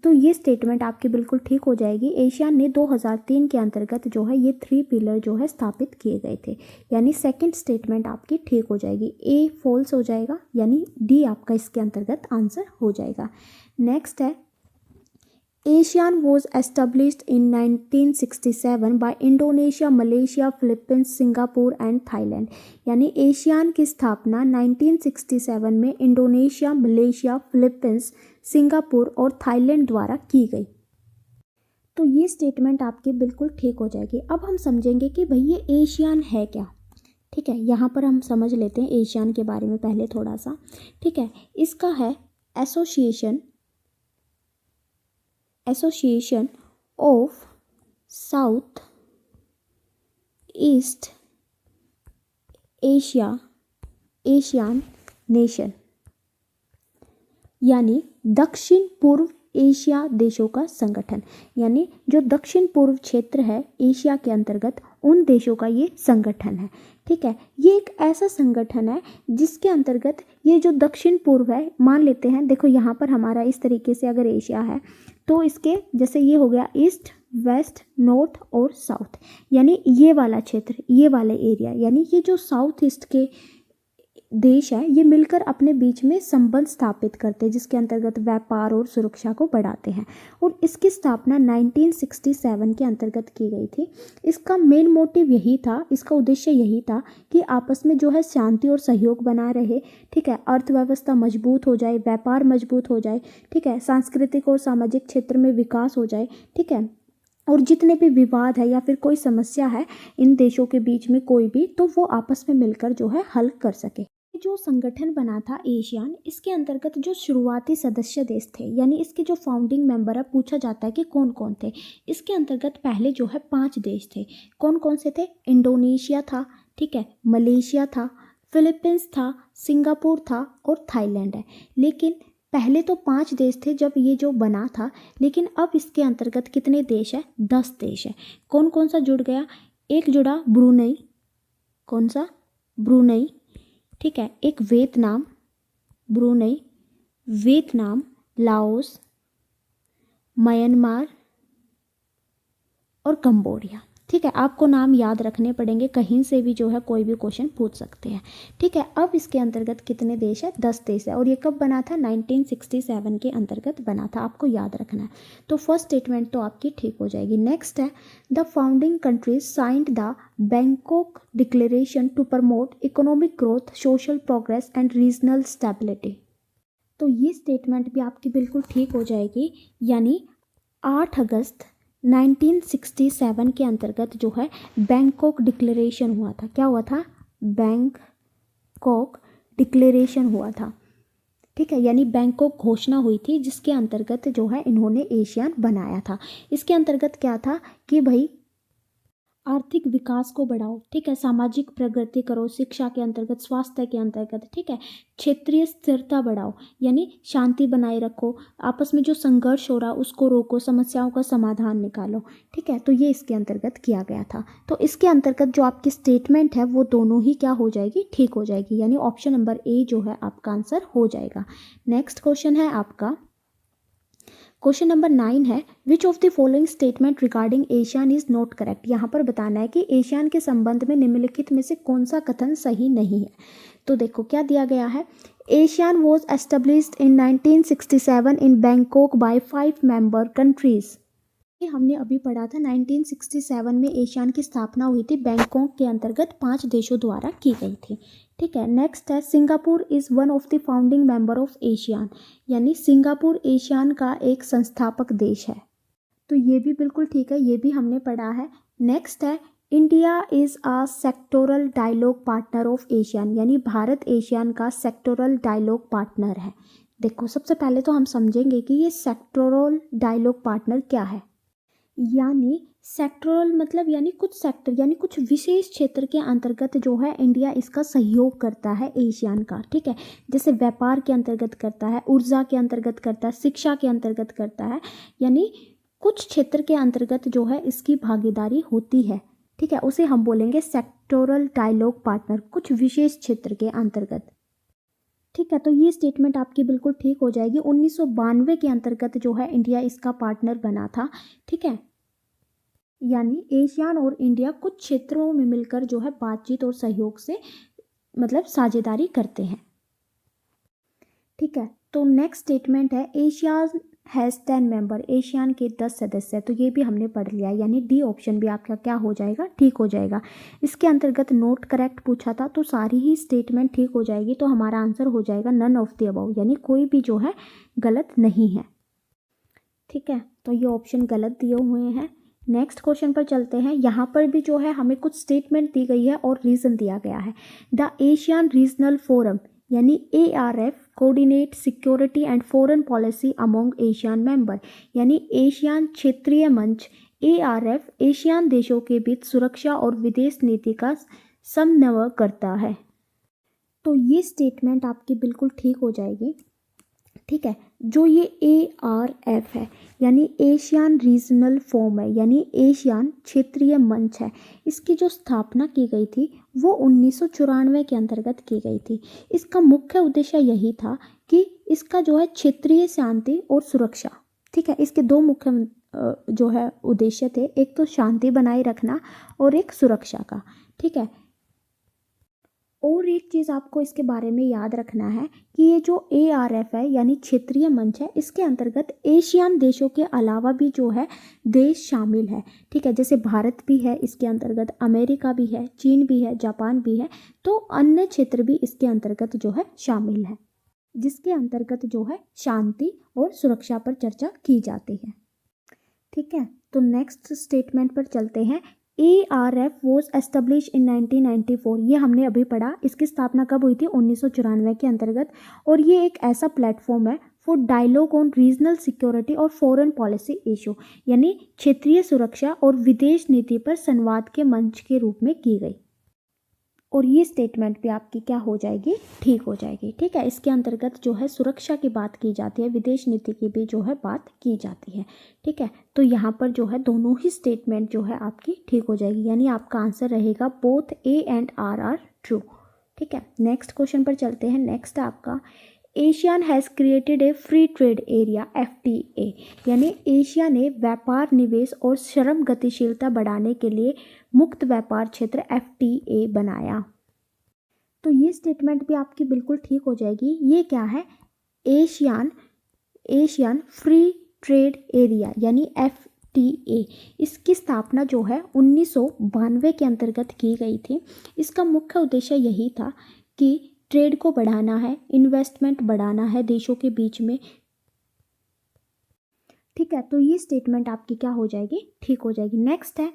तो ये स्टेटमेंट आपकी बिल्कुल ठीक हो जाएगी। एशियान ने 2003 के अंतर्गत जो है ये 3 पिलर जो है स्थापित किए गए थे, यानी सेकंड स्टेटमेंट आपकी ठीक हो जाएगी। ए फॉल्स हो जाएगा, यानी डी आपका इसके अंतर्गत आंसर हो जाएगा। नेक्स्ट है, ASEAN was established in 1967 by Indonesia, Malaysia, Philippines, Singapore and Thailand, यानी एशियान की स्थापना 1967 में इंडोनेशिया, मलेशिया, फिलीपींस, सिंगापुर और थाईलैंड द्वारा की गई। तो ये स्टेटमेंट आपकी बिल्कुल ठीक हो जाएगी। अब हम समझेंगे कि भाई ये एशियान है क्या, ठीक है। यहाँ पर हम समझ लेते हैं एशियान के बारे में पहले थोड़ा सा, ठीक है। इसका है association of south east Asia ASEAN nation, यानी दक्षिण पूर्व एशिया देशों का संगठन, यानी जो दक्षिण पूर्व क्षेत्र है एशिया के अंतर्गत उन देशों का ये संगठन है, ठीक है। ये एक ऐसा संगठन है जिसके अंतर्गत ये जो दक्षिण पूर्व है, मान लेते हैं, देखो यहाँ पर हमारा इस तरीके से अगर एशिया है तो इसके जैसे ये हो गया ईस्ट, वेस्ट, नॉर्थ और साउथ, यानी ये वाला क्षेत्र, ये वाले एरिया, यानी ये जो साउथ ईस्ट के देश है ये मिलकर अपने बीच में संबंध स्थापित करते हैं, जिसके अंतर्गत व्यापार और सुरक्षा को बढ़ाते हैं। और इसकी स्थापना 1967 के अंतर्गत की गई थी। इसका मेन मोटिव यही था, इसका उद्देश्य यही था कि आपस में जो है शांति और सहयोग बना रहे, ठीक है, अर्थव्यवस्था मजबूत हो जाए, व्यापार मजबूत हो जाए, ठीक है, सांस्कृतिक और सामाजिक क्षेत्र में विकास हो जाए, ठीक है, और जितने भी विवाद है या फिर कोई समस्या है इन देशों के बीच में कोई भी, तो वो आपस में मिलकर जो है हल कर सके। जो संगठन बना था एशियान, इसके अंतर्गत जो शुरुआती सदस्य देश थे यानी इसके जो फाउंडिंग मेंबर है, पूछा जाता है कि कौन कौन थे। इसके अंतर्गत पहले जो है 5 देश थे। कौन कौन से थे? इंडोनेशिया था, ठीक है, मलेशिया था, फिलीपींस था, सिंगापुर था और थाईलैंड है। लेकिन पहले तो 5 देश थे जब ये जो बना था, लेकिन अब इसके अंतर्गत कितने देश है? 10 देश है। कौन कौन सा जुड़ गया? एक जुड़ा ब्रुनई, कौन सा? ब्रुनई, ठीक है, एक Vietnam, Brunei, Vietnam, Laos, Myanmar और कंबोडिया। ठीक है, आपको नाम याद रखने पड़ेंगे, कहीं से भी जो है कोई भी क्वेश्चन पूछ सकते हैं। ठीक है, अब इसके अंतर्गत कितने देश है? 10 देश है। और ये कब बना था? 1967 के अंतर्गत बना था, आपको याद रखना है। तो फर्स्ट स्टेटमेंट तो आपकी ठीक हो जाएगी। नेक्स्ट है, the founding countries signed the Bangkok declaration to promote economic growth, social progress and regional stability. तो ये स्टेटमेंट भी आपकी बिल्कुल ठीक हो जाएगी। यानी 8 अगस्त 1967 के अंतर्गत जो है बैंकॉक डिक्लेरेशन हुआ था। क्या हुआ था? बैंकॉक डिक्लेरेशन हुआ था। ठीक है, यानी बैंकॉक घोषणा हुई थी, जिसके अंतर्गत जो है इन्होंने एशियान बनाया था। इसके अंतर्गत क्या था कि भाई आर्थिक विकास को बढ़ाओ, ठीक है, सामाजिक प्रगति करो, शिक्षा के अंतर्गत, स्वास्थ्य के अंतर्गत, ठीक है, क्षेत्रीय स्थिरता बढ़ाओ यानी शांति बनाए रखो, आपस में जो संघर्ष हो रहा उसको रोको, समस्याओं का समाधान निकालो। ठीक है, तो ये इसके अंतर्गत किया गया था। तो इसके अंतर्गत जो आपकी स्टेटमेंट है वो दोनों ही क्या हो जाएगी? ठीक हो जाएगी। यानी ऑप्शन नंबर ए जो है आपका आंसर हो जाएगा। नेक्स्ट क्वेश्चन है आपका, क्वेश्चन नंबर 9 है, which of the following statement regarding ASEAN is not correct. यहाँ पर बताना है कि एशियान के संबंध में निम्नलिखित में से कौन सा कथन सही नहीं है। तो देखो क्या दिया गया है, ASEAN was established in 1967 in Bangkok by 5 member countries. ये हमने अभी पढ़ा था, 1967 में एशियान की स्थापना हुई थी, बैंकॉक के अंतर्गत 5 देशों द्वारा की गई थी। ठीक है, नेक्स्ट है, Singapore is one of the founding member of ASEAN, यानी सिंगापुर एशियान का एक संस्थापक देश है। तो ये भी बिल्कुल ठीक है, ये भी हमने पढ़ा है। नेक्स्ट है, India is a sectoral dialogue partner of ASEAN, यानी भारत एशियान का सेक्टोरल डायलॉग पार्टनर है। देखो सबसे पहले तो हम समझेंगे कि ये सेक्टोरल डायलॉग पार्टनर क्या है। यानी सेक्टरल मतलब यानी कुछ सेक्टर यानी कुछ विशेष क्षेत्र के अंतर्गत जो है इंडिया इसका सहयोग करता है एशियान का। ठीक है, जैसे व्यापार के अंतर्गत करता है, ऊर्जा के अंतर्गत करता है, शिक्षा के अंतर्गत करता है, यानी कुछ क्षेत्र के अंतर्गत जो है इसकी भागीदारी होती है। ठीक है, उसे हम बोलेंगे सेक्टोरल डायलॉग पार्टनर, कुछ विशेष क्षेत्र के अंतर्गत। ठीक है, तो ये स्टेटमेंट आपकी बिल्कुल ठीक हो जाएगी। 1992 के अंतर्गत जो है इंडिया इसका पार्टनर बना था। ठीक है, यानी एशियान और इंडिया कुछ क्षेत्रों में मिलकर जो है बातचीत और सहयोग से मतलब साझेदारी करते हैं। ठीक है, तो नेक्स्ट स्टेटमेंट है, एशिया हैज़ 10 मेंबर, एशियान के 10 सदस्य। तो ये भी हमने पढ़ लिया, यानी डी ऑप्शन भी आपका क्या हो जाएगा? ठीक हो जाएगा। इसके अंतर्गत नोट करेक्ट पूछा था, तो सारी ही स्टेटमेंट ठीक हो जाएगी। तो हमारा आंसर हो जाएगा नन ऑफ द अबव, यानी कोई भी जो है गलत नहीं है। ठीक है, तो ये ऑप्शन गलत दिए हुए हैं। नेक्स्ट क्वेश्चन पर चलते हैं। यहाँ पर भी जो है हमें कुछ स्टेटमेंट दी गई है और रीज़न दिया गया है। द एशियन रीजनल फोरम यानी ARF coordinate security and foreign policy among Asian member, यानी एशियन क्षेत्रीय मंच ARF एशियन देशों के बीच सुरक्षा और विदेश नीति का समन्वय करता है। तो ये स्टेटमेंट आपकी बिल्कुल ठीक हो जाएगी। ठीक है, जो ये ARF है यानी एशियन रीजनल फोरम है, यानी एशियन क्षेत्रीय मंच है, इसकी जो स्थापना की गई थी वो 1994 के अंतर्गत की गई थी। इसका मुख्य उद्देश्य यही था कि इसका जो है क्षेत्रीय शांति और सुरक्षा। ठीक है, इसके दो मुख्य जो है उद्देश्य थे, एक तो शांति बनाए रखना और एक सुरक्षा का। ठीक है, और एक चीज़ आपको इसके बारे में याद रखना है कि ये जो ARF है यानी क्षेत्रीय मंच है, इसके अंतर्गत एशियन देशों के अलावा भी जो है देश शामिल है। ठीक है, जैसे भारत भी है इसके अंतर्गत, अमेरिका भी है, चीन भी है, जापान भी है, तो अन्य क्षेत्र भी इसके अंतर्गत जो है शामिल है, जिसके अंतर्गत जो है शांति और सुरक्षा पर चर्चा की जाती है। ठीक है, तो नेक्स्ट स्टेटमेंट पर चलते हैं। ARF वॉज एस्टेब्लिश इन 1994, ये हमने अभी पढ़ा। इसकी स्थापना कब हुई थी? 1994 के अंतर्गत। और ये एक ऐसा प्लेटफॉर्म है for dialogue on regional security और फॉरेन पॉलिसी इशू, यानी क्षेत्रीय सुरक्षा और विदेश नीति पर संवाद के मंच के रूप में की गई। और ये स्टेटमेंट भी आपकी क्या हो जाएगी? ठीक हो जाएगी। ठीक है, इसके अंतर्गत जो है सुरक्षा की बात की जाती है, विदेश नीति की भी जो है बात की जाती है। ठीक है, तो यहाँ पर जो है दोनों ही स्टेटमेंट जो है आपकी ठीक हो जाएगी, यानी आपका आंसर रहेगा both A and R are true. ठीक है, नेक्स्ट क्वेश्चन पर चलते हैं। नेक्स्ट आपका ASEAN has created a free trade area FTA, यानी एशिया ने व्यापार, निवेश और श्रम गतिशीलता बढ़ाने के लिए मुक्त व्यापार क्षेत्र FTA बनाया। तो ये स्टेटमेंट भी आपकी बिल्कुल ठीक हो जाएगी। ये क्या है? एशियन फ्री ट्रेड एरिया यानी FTA। इसकी स्थापना जो है 1992 के अंतर्गत की गई थी। इसका मुख्य उद्देश्य यही था कि ट्रेड को बढ़ाना है, इन्वेस्टमेंट बढ़ाना है देशों के बीच में। ठीक है, तो ये स्टेटमेंट आपकी क्या हो जाएगी? ठीक हो जाएगी। नेक्स्ट है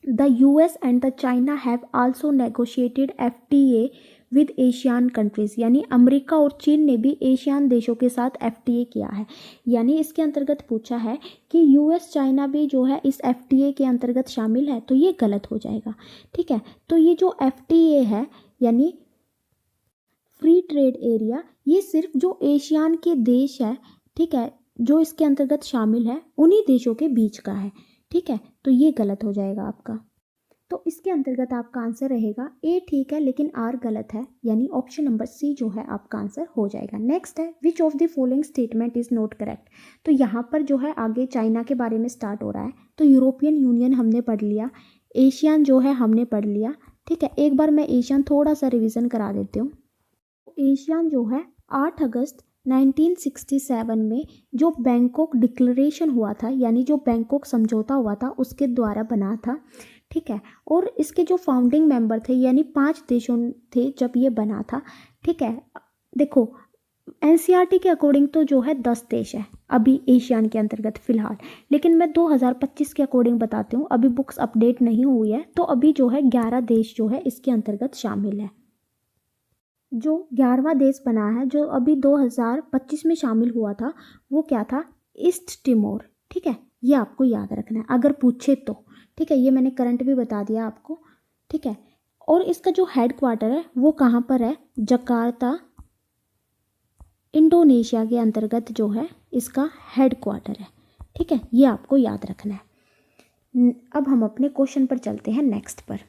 the US and the China have also negotiated FTA with ASEAN countries, यानी अमेरिका और चीन ने भी एशियान देशों के साथ FTA किया है। यानी इसके अंतर्गत पूछा है कि US चाइना भी जो है इस FTA के अंतर्गत शामिल है, तो ये गलत हो जाएगा। ठीक है, तो ये जो FTA है यानी फ्री ट्रेड एरिया, ये सिर्फ जो एशियान के देश है, ठीक है, जो इसके अंतर्गत शामिल है उन्हीं देशों के बीच का है। ठीक है, तो ये गलत हो जाएगा आपका। तो इसके अंतर्गत आपका आंसर रहेगा A ठीक है लेकिन R गलत है, यानी ऑप्शन नंबर C जो है आपका आंसर हो जाएगा। नेक्स्ट है which of the following statement is not correct. तो यहाँ पर जो है आगे चाइना के बारे में स्टार्ट हो रहा है। तो यूरोपियन यूनियन हमने पढ़ लिया, एशियन जो है हमने पढ़ लिया। ठीक है, एक बार मैं एशियन थोड़ा सा रिविज़न करा देती हूँ। एशियन जो है 8 अगस्त 1967 में जो बैंकॉक डिक्लेरेशन हुआ था, यानी जो बैंकॉक समझौता हुआ था उसके द्वारा बना था। ठीक है, और इसके जो फाउंडिंग मेंबर थे यानी 5 देशों थे जब ये बना था। ठीक है, देखो NCERT के अकॉर्डिंग तो जो है 10 देश है अभी एशियन के अंतर्गत फ़िलहाल, लेकिन मैं 2025 के अकॉर्डिंग बताती हूँ, अभी बुक्स अपडेट नहीं हुई है, तो अभी जो है 11 देश जो है इसके अंतर्गत शामिल है। जो 11वां देश बना है जो अभी 2025 में शामिल हुआ था वो क्या था? ईस्ट टिमोर। ठीक है, ये आपको याद रखना है अगर पूछे तो। ठीक है, ये मैंने करंट भी बता दिया आपको। ठीक है, और इसका जो हेड क्वार्टर है वो कहाँ पर है? जकार्ता, इंडोनेशिया के अंतर्गत जो है इसका हेड क्वार्टर है। ठीक है, ये आपको याद रखना है। अब हम अपने क्वेश्चन पर चलते हैं नेक्स्ट पर।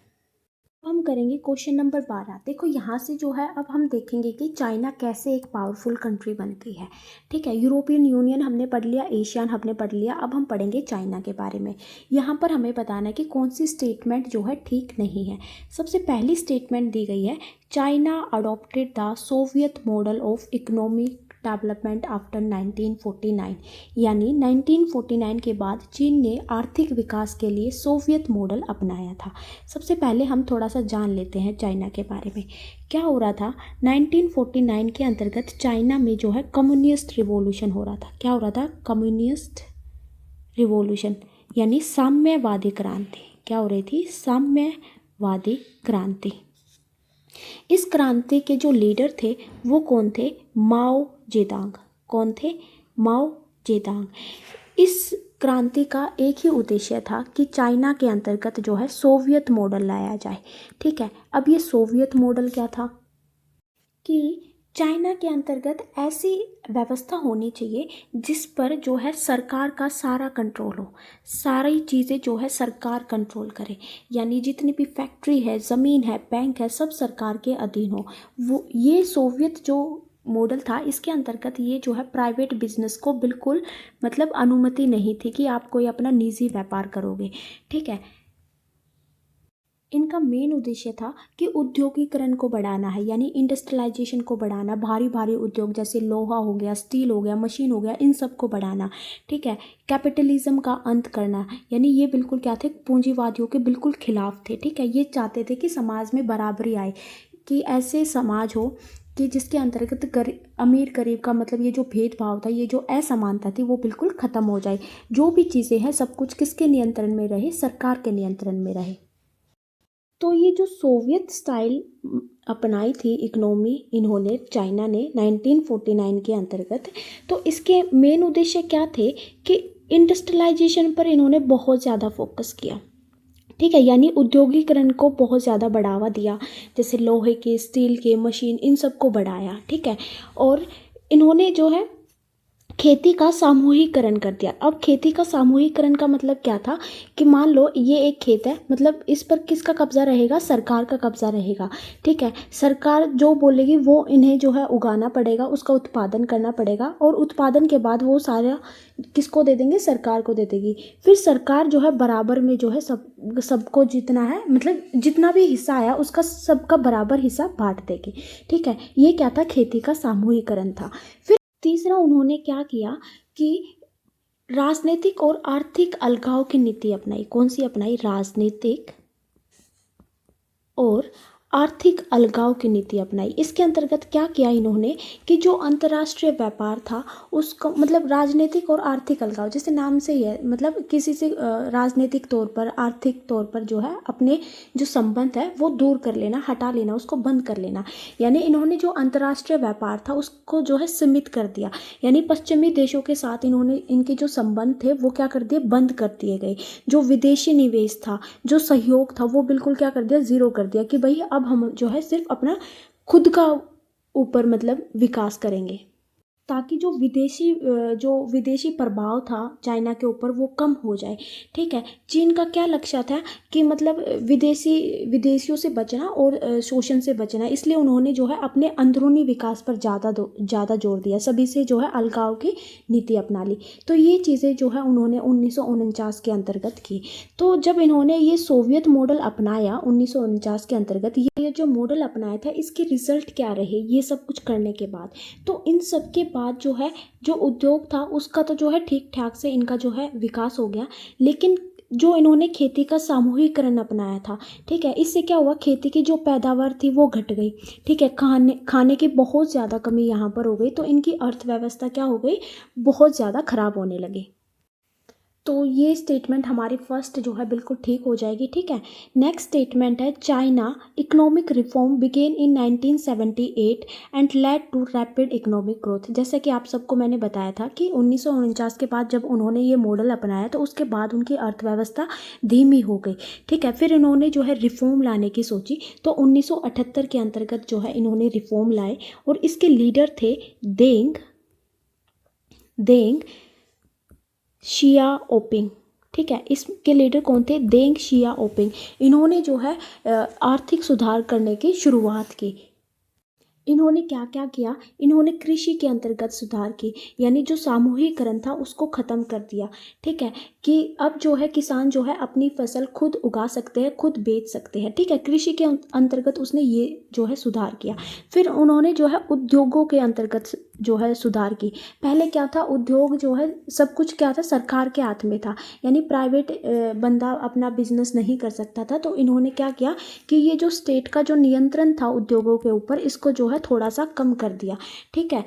हम करेंगे क्वेश्चन नंबर 12। देखो यहाँ से जो है अब हम देखेंगे कि चाइना कैसे एक पावरफुल कंट्री बनती है। ठीक है, यूरोपियन यूनियन हमने पढ़ लिया, एशियन हमने पढ़ लिया, अब हम पढ़ेंगे चाइना के बारे में। यहाँ पर हमें बताना है कि कौन सी स्टेटमेंट जो है ठीक नहीं है। सबसे पहली स्टेटमेंट दी गई है China adopted the Soviet model of economic development after 1949, यानी 1949 के बाद चीन ने आर्थिक विकास के लिए सोवियत मॉडल अपनाया था। सबसे पहले हम थोड़ा सा जान लेते हैं चाइना के बारे में। क्या हो रहा था? 1949 के अंतर्गत चाइना में जो है कम्युनिस्ट रिवॉल्यूशन हो रहा था। क्या हो रहा था? कम्युनिस्ट रिवॉल्यूशन यानी साम्यवादी क्रांति। क्या हो रही थी? साम्यवादी क्रांति। इस क्रांति के जो लीडर थे वो कौन थे? माओ जेदांग। कौन थे? माओ जेदांग। इस क्रांति का एक ही उद्देश्य था कि चाइना के अंतर्गत जो है सोवियत मॉडल लाया जाए। ठीक है, अब ये सोवियत मॉडल क्या था कि चाइना के अंतर्गत ऐसी व्यवस्था होनी चाहिए जिस पर जो है सरकार का सारा कंट्रोल हो, सारी चीज़ें जो है सरकार कंट्रोल करे, यानी जितनी भी फैक्ट्री है, ज़मीन है, बैंक है, सब सरकार के अधीन हो। वो ये सोवियत जो मॉडल था इसके अंतर्गत ये जो है प्राइवेट बिजनेस को बिल्कुल मतलब अनुमति नहीं थी कि आप कोई अपना निजी व्यापार करोगे। ठीक है, इनका मेन उद्देश्य था कि उद्योगीकरण को बढ़ाना है, यानी इंडस्ट्रियलाइजेशन को बढ़ाना, भारी भारी उद्योग जैसे लोहा हो गया, स्टील हो गया, मशीन हो गया, इन सब को बढ़ाना। ठीक है, कैपिटलिज्म का अंत करना, यानी ये बिल्कुल क्या थे? पूंजीवादियों के बिल्कुल खिलाफ थे। ठीक है, ये चाहते थे कि समाज में बराबरी आए, कि ऐसे समाज हो कि जिसके अंतर्गत अमीर गरीब का मतलब ये जो भेदभाव था, ये जो असमानता थी, वो बिल्कुल ख़त्म हो जाए। जो भी चीज़ें हैं सब कुछ किसके नियंत्रण में रहे, सरकार के नियंत्रण में रहे। तो ये जो सोवियत स्टाइल अपनाई थी इकोनॉमी इन्होंने, चाइना ने 1949 के अंतर्गत, तो इसके मेन उद्देश्य क्या थे कि इंडस्ट्रियलाइजेशन पर इन्होंने बहुत ज़्यादा फोकस किया। ठीक है, यानी उद्योगीकरण को बहुत ज़्यादा बढ़ावा दिया, जैसे लोहे के, स्टील के, मशीन, इन सब को बढ़ाया। ठीक है, और इन्होंने जो है खेती का सामूहिकरण कर दिया। अब खेती का सामूहिकरण का मतलब क्या था कि मान लो ये एक खेत है, मतलब इस पर किसका कब्जा रहेगा, सरकार का कब्जा रहेगा। ठीक है, सरकार जो बोलेगी वो इन्हें जो है उगाना पड़ेगा, उसका उत्पादन करना पड़ेगा, और उत्पादन के बाद वो सारा किसको दे देंगे, सरकार को दे देगी। फिर सरकार जो है बराबर में जो है सबको जितना है, मतलब जितना भी हिस्सा आया उसका सबका बराबर हिस्सा बांट देगी। ठीक है, ये क्या था, खेती का सामूहिकरण था। फिर तीसरा उन्होंने क्या किया कि राजनीतिक और आर्थिक अलगाव की नीति अपनाई। कौन सी अपनाई, राजनीतिक और आर्थिक अलगाव की नीति अपनाई। इसके अंतर्गत क्या किया इन्होंने कि जो अंतर्राष्ट्रीय व्यापार था उसको, मतलब राजनीतिक और आर्थिक अलगाव, जैसे नाम से ही है, मतलब किसी से राजनीतिक तौर पर, आर्थिक तौर पर जो है अपने जो संबंध है वो दूर कर लेना, हटा लेना, उसको बंद कर लेना। यानी इन्होंने जो अंतर्राष्ट्रीय व्यापार था उसको जो है सीमित कर दिया, यानी पश्चिमी देशों के साथ इन्होंने इनके जो संबंध थे वो क्या कर दिए, बंद कर दिए गए। जो विदेशी निवेश था, जो सहयोग था, वो बिल्कुल क्या कर दिया, ज़ीरो कर दिया, कि भाई अब हम जो है सिर्फ अपना खुद का ऊपर मतलब विकास करेंगे, ताकि जो विदेशी प्रभाव था चाइना के ऊपर वो कम हो जाए। ठीक है, चीन का क्या लक्ष्य था कि मतलब विदेशियों से बचना और शोषण से बचना, इसलिए उन्होंने जो है अपने अंदरूनी विकास पर ज़्यादा जोर दिया, सभी से जो है अलगाव की नीति अपना ली। तो ये चीज़ें जो है उन्होंने 1949 के अंतर्गत की। तो जब इन्होंने ये सोवियत मॉडल अपनाया 1949 के अंतर्गत, ये जो मॉडल अपनाया था इसके रिजल्ट क्या रहे, ये सब कुछ करने के बाद, तो इन सब के बाद जो है जो उद्योग था उसका तो जो है ठीक ठाक से इनका जो है विकास हो गया। लेकिन जो इन्होंने खेती का सामूहिकरण अपनाया था, ठीक है, इससे क्या हुआ, खेती की जो पैदावार थी वो घट गई। ठीक है, खाने की बहुत ज़्यादा कमी यहाँ पर हो गई, तो इनकी अर्थव्यवस्था क्या हो गई, बहुत ज़्यादा खराब होने लगी। तो ये स्टेटमेंट हमारी फर्स्ट जो है बिल्कुल ठीक हो जाएगी। ठीक है, नेक्स्ट स्टेटमेंट है, China economic reform began in 1978 and led to rapid economic growth. जैसे कि आप सबको मैंने बताया था कि 1949 के बाद जब उन्होंने ये मॉडल अपनाया तो उसके बाद उनकी अर्थव्यवस्था धीमी हो गई। ठीक है, फिर इन्होंने जो है रिफॉर्म लाने की सोची, तो 1978 के अंतर्गत जो है इन्होंने रिफॉर्म लाए, और इसके लीडर थे देंग शियाओपिंग। ठीक है, इसके लीडर कौन थे, देंग शियाओपिंग। इन्होंने जो है आर्थिक सुधार करने की शुरुआत की। इन्होंने क्या क्या किया, इन्होंने कृषि के अंतर्गत सुधार की, यानी जो सामूहिकरण था उसको ख़त्म कर दिया। ठीक है, कि अब जो है किसान जो है अपनी फसल खुद उगा सकते हैं, खुद बेच सकते हैं। ठीक है, कृषि के अंतर्गत उसने ये जो है सुधार किया। फिर उन्होंने जो है उद्योगों के अंतर्गत जो है सुधार की। पहले क्या था, उद्योग जो है सब कुछ क्या था, सरकार के हाथ में था, यानी प्राइवेट बंदा अपना बिजनेस नहीं कर सकता था। तो इन्होंने क्या किया कि ये जो स्टेट का जो नियंत्रण था उद्योगों के ऊपर, इसको जो है थोड़ा सा कम कर दिया। ठीक है,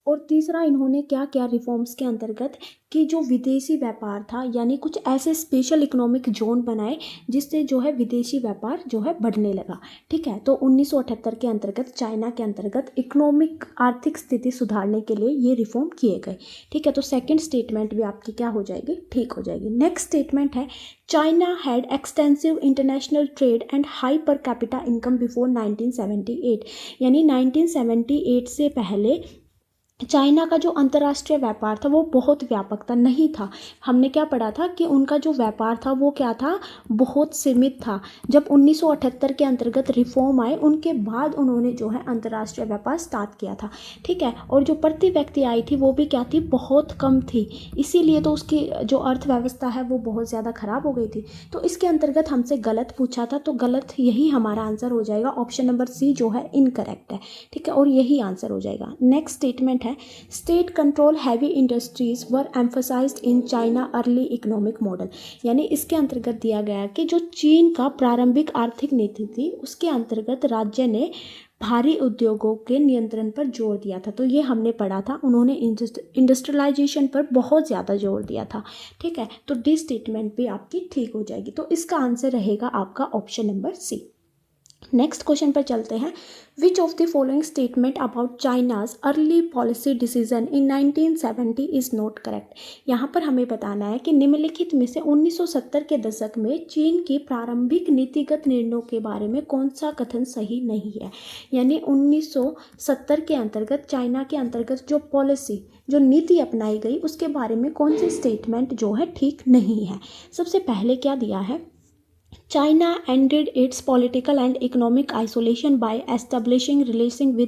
और तीसरा इन्होंने क्या किया रिफॉर्म्स के अंतर्गत कि जो विदेशी व्यापार था, यानी कुछ ऐसे स्पेशल इकोनॉमिक जोन बनाए जिससे जो है विदेशी व्यापार जो है बढ़ने लगा। ठीक है, तो 1978 के अंतर्गत चाइना के अंतर्गत इकोनॉमिक आर्थिक स्थिति सुधारने के लिए ये रिफॉर्म किए गए। ठीक है, तो सेकंड स्टेटमेंट भी आपकी क्या हो जाएगी, ठीक हो जाएगी। नेक्स्ट स्टेटमेंट है, China had extensive international trade and high per capita income before 1978। यानी 1978 से पहले चाइना का जो अंतर्राष्ट्रीय व्यापार था वो बहुत व्यापक था, नहीं था। हमने क्या पढ़ा था कि उनका जो व्यापार था वो क्या था, बहुत सीमित था। जब 1978 के अंतर्गत रिफॉर्म आए उनके बाद उन्होंने जो है अंतर्राष्ट्रीय व्यापार स्टार्ट किया था। ठीक है, और जो प्रति व्यक्ति आय थी वो भी क्या थी, बहुत कम थी, इसीलिए तो उसकी जो अर्थव्यवस्था है वो बहुत ज़्यादा खराब हो गई थी। तो इसके अंतर्गत हमसे गलत पूछा था, तो गलत यही हमारा आंसर हो जाएगा, ऑप्शन नंबर सी जो है इनकरेक्ट है। ठीक है, और यही आंसर हो जाएगा। नेक्स्ट स्टेटमेंट है, state control heavy industries were emphasised in China early economic model. यानी इसके अंतर्गत दिया गया कि जो चीन का प्रारंभिक आर्थिक नीति थी उसके अंतर्गत राज्य ने भारी उद्योगों के नियंत्रण पर जोर दिया था। तो ये हमने पढ़ा था, उन्होंने इंडस्ट्रियलाइजेशन पर बहुत ज़्यादा जोर दिया था। ठीक है, तो डी स्टेटमेंट भी आपकी ठीक हो जाएगी। तो इसका आंसर रहेगा आपका option number C. Next question पर चलते हैं। Which of the following statement about China's early policy decision in 1970 is not correct. यहाँ पर हमें बताना है कि निम्नलिखित में से 1970 के दशक में चीन की प्रारंभिक नीतिगत निर्णयों के बारे में कौन सा कथन सही नहीं है। यानी 1970 के अंतर्गत चाइना के अंतर्गत जो पॉलिसी, जो नीति अपनाई गई, उसके बारे में कौन सी स्टेटमेंट जो है ठीक नहीं है। सबसे पहले क्या दिया है, China ended its political and economic isolation by establishing relations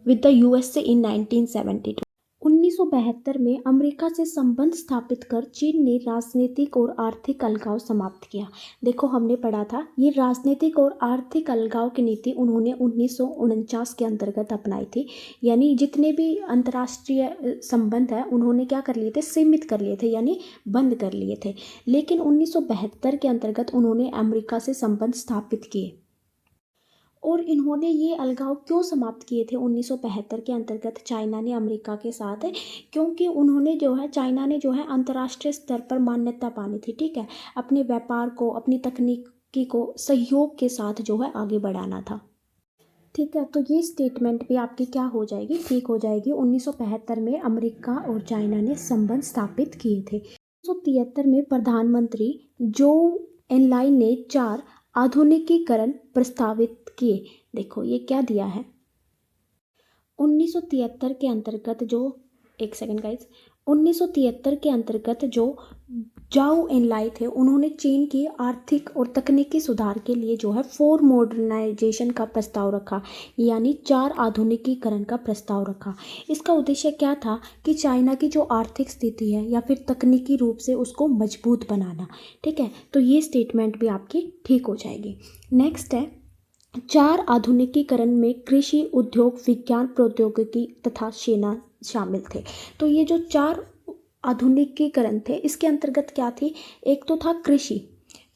with the USA in 1972। 1972 में अमेरिका से संबंध स्थापित कर चीन ने राजनीतिक और आर्थिक अलगाव समाप्त किया। देखो हमने पढ़ा था, ये राजनीतिक और आर्थिक अलगाव की नीति उन्होंने 1949 के अंतर्गत अपनाई थी। यानी जितने भी अंतर्राष्ट्रीय संबंध है उन्होंने क्या कर लिए थे, सीमित कर लिए थे, यानी बंद कर लिए थे। लेकिन 1972 के अंतर्गत उन्होंने अमेरिका से संबंध स्थापित किए। और इन्होंने ये अलगाव क्यों समाप्त किए थे 1975 के अंतर्गत चाइना ने अमेरिका के साथ, क्योंकि उन्होंने जो है, चाइना ने जो है अंतर्राष्ट्रीय स्तर पर मान्यता पानी थी। ठीक है, अपने व्यापार को, अपनी तकनीकी को सहयोग के साथ जो है आगे बढ़ाना था। ठीक है, तो ये स्टेटमेंट भी आपकी क्या हो जाएगी, ठीक हो जाएगी। 1975 में अमेरिका और चाइना ने संबंध स्थापित किए थे। 1973 में प्रधानमंत्री जो एनलाई ने 4 आधुनिकीकरण प्रस्तावित किए। देखो ये क्या दिया है, 1973 के अंतर्गत जो, एक सेकंड गाइज, 1973 के अंतर्गत जो जाओ एनलाई थे, उन्होंने चीन की आर्थिक और तकनीकी सुधार के लिए जो है 4 मॉडर्नाइजेशन का प्रस्ताव रखा, यानी 4 आधुनिकीकरण का प्रस्ताव रखा। इसका उद्देश्य क्या था कि चाइना की जो आर्थिक स्थिति है या फिर तकनीकी रूप से उसको मजबूत बनाना। ठीक है, तो ये स्टेटमेंट भी आपकी ठीक हो जाएगी। नेक्स्ट है, 4 आधुनिकीकरण में कृषि, उद्योग, विज्ञान, प्रौद्योगिकी तथा सेना शामिल थे। तो ये जो 4 आधुनिकीकरण थे, इसके अंतर्गत क्या थी, एक तो था कृषि।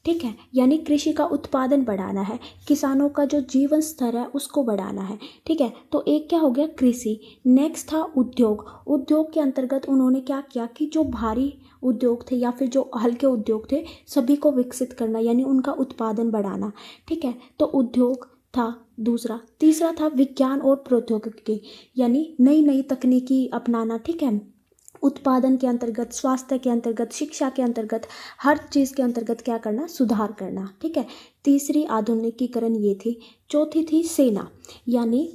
ठीक है, यानी कृषि का उत्पादन बढ़ाना है, किसानों का जो जीवन स्तर है उसको बढ़ाना है। ठीक है, तो एक क्या हो गया, कृषि। नेक्स्ट था उद्योग। उद्योग के अंतर्गत उन्होंने क्या किया कि जो भारी उद्योग थे या फिर जो हल्के उद्योग थे, सभी को विकसित करना, यानी उनका उत्पादन बढ़ाना। ठीक है, तो उद्योग था दूसरा। तीसरा था विज्ञान और प्रौद्योगिकी, यानी नई नई तकनीकी अपनाना। ठीक है, उत्पादन के अंतर्गत, स्वास्थ्य के अंतर्गत, शिक्षा के अंतर्गत, हर चीज़ के अंतर्गत क्या करना, सुधार करना। ठीक है, तीसरी आधुनिकीकरण ये थी। चौथी थी सेना, यानी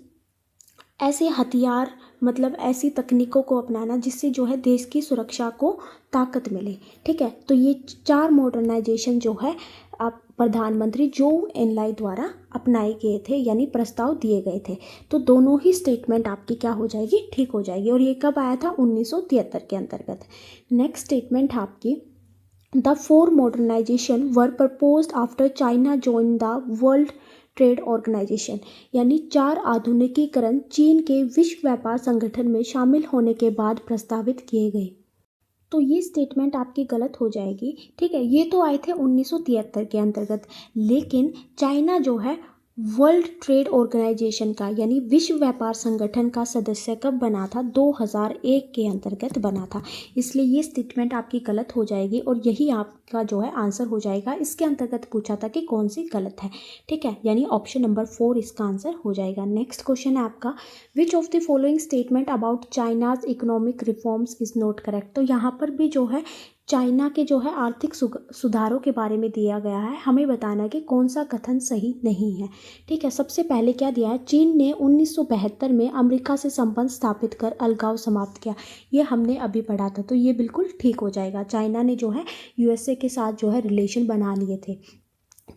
ऐसे हथियार, मतलब ऐसी तकनीकों को अपनाना जिससे जो है देश की सुरक्षा को ताकत मिले। ठीक है, तो ये 4 मॉडर्नाइजेशन जो है आप प्रधानमंत्री जो एनलाई द्वारा अपनाए गए थे, यानी प्रस्ताव दिए गए थे। तो दोनों ही स्टेटमेंट आपकी क्या हो जाएगी, ठीक हो जाएगी। और ये कब आया था, 1973 के अंतर्गत। नेक्स्ट स्टेटमेंट आपकी, the 4 modernisation were proposed after China join the world trade organisation, यानी 4 आधुनिकीकरण चीन के विश्व व्यापार संगठन में शामिल होने के बाद प्रस्तावित किए गए। तो ये स्टेटमेंट आपकी गलत हो जाएगी। ठीक है, ये तो आए थे 1973 के अंतर्गत, लेकिन चाइना जो है वर्ल्ड ट्रेड ऑर्गेनाइजेशन का, यानी विश्व व्यापार संगठन का सदस्य कब बना था, 2001 के अंतर्गत बना था। इसलिए ये स्टेटमेंट आपकी गलत हो जाएगी और यही आपका जो है आंसर हो जाएगा। इसके अंतर्गत पूछा था कि कौन सी गलत है। ठीक है, यानी ऑप्शन नंबर 4 इसका आंसर हो जाएगा। नेक्स्ट क्वेश्चन है आपका, विच of the following statement about China's economic reforms is not correct. तो यहाँ पर भी जो है चाइना के जो है आर्थिक सुधारों के बारे में दिया गया है, हमें बताना है कि कौन सा कथन सही नहीं है। ठीक है, सबसे पहले क्या दिया है, चीन ने 1972 में अमेरिका से संबंध स्थापित कर अलगाव समाप्त किया। ये हमने अभी पढ़ा था, तो ये बिल्कुल ठीक हो जाएगा। चाइना ने जो है यूएसए के साथ जो है रिलेशन बना लिए थे।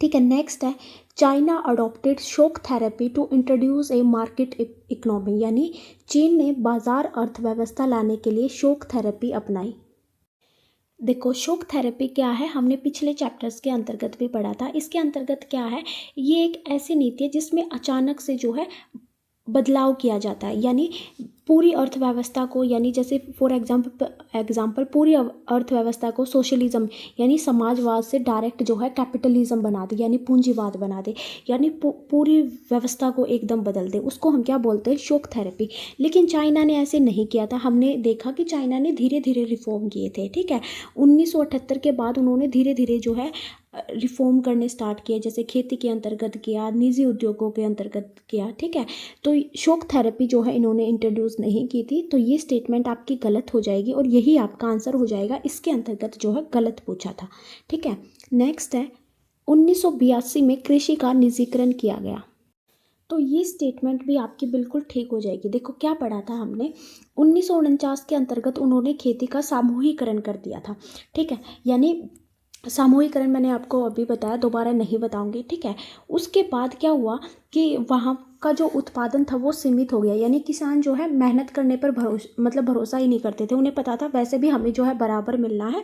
ठीक है, नेक्स्ट है, China adopted shock therapy to introduce a market economy, यानी चीन ने बाजार अर्थव्यवस्था लाने के लिए शॉक थेरेपी अपनाई। देखो शॉक थेरेपी क्या है, हमने पिछले चैप्टर्स के अंतर्गत भी पढ़ा था। इसके अंतर्गत क्या है, ये एक ऐसी नीति है जिसमें अचानक से जो है बदलाव किया जाता है, यानी पूरी अर्थव्यवस्था को, यानी जैसे फॉर एग्जाम्पल पूरी अर्थव्यवस्था को सोशलिज्म यानी समाजवाद से डायरेक्ट जो है कैपिटलिज्म बना दे, यानी पूंजीवाद बना दे, यानी पूरी व्यवस्था को एकदम बदल दे, उसको हम क्या बोलते हैं, शॉक थेरेपी। लेकिन चाइना ने ऐसे नहीं किया था। हमने देखा कि चाइना ने धीरे धीरे रिफॉर्म किए थे, ठीक है। 1978 के बाद उन्होंने धीरे धीरे जो है रिफॉर्म करने स्टार्ट किए, जैसे खेती के अंतर्गत किया, निजी उद्योगों के अंतर्गत किया, ठीक है। तो शॉक थेरेपी जो है इन्होंने इंट्रोड्यूस नहीं की थी। तो ये स्टेटमेंट आपकी गलत हो जाएगी और यही आपका आंसर हो जाएगा, इसके अंतर्गत जो है गलत पूछा था, ठीक है। नेक्स्ट है 1982 में कृषि का निजीकरण किया गया। तो ये स्टेटमेंट भी आपकी बिल्कुल ठीक हो जाएगी। देखो क्या पढ़ा था हमने, 1949 के अंतर्गत उन्होंने खेती का सामूहिकरण कर दिया था, ठीक है। यानी सामूहिकरण मैंने आपको अभी बताया, दोबारा नहीं बताऊंगी, ठीक है। उसके बाद क्या हुआ कि वहाँ का जो उत्पादन था वो सीमित हो गया, यानी किसान जो है मेहनत करने पर भरोसा ही नहीं करते थे। उन्हें पता था वैसे भी हमें जो है बराबर मिलना है,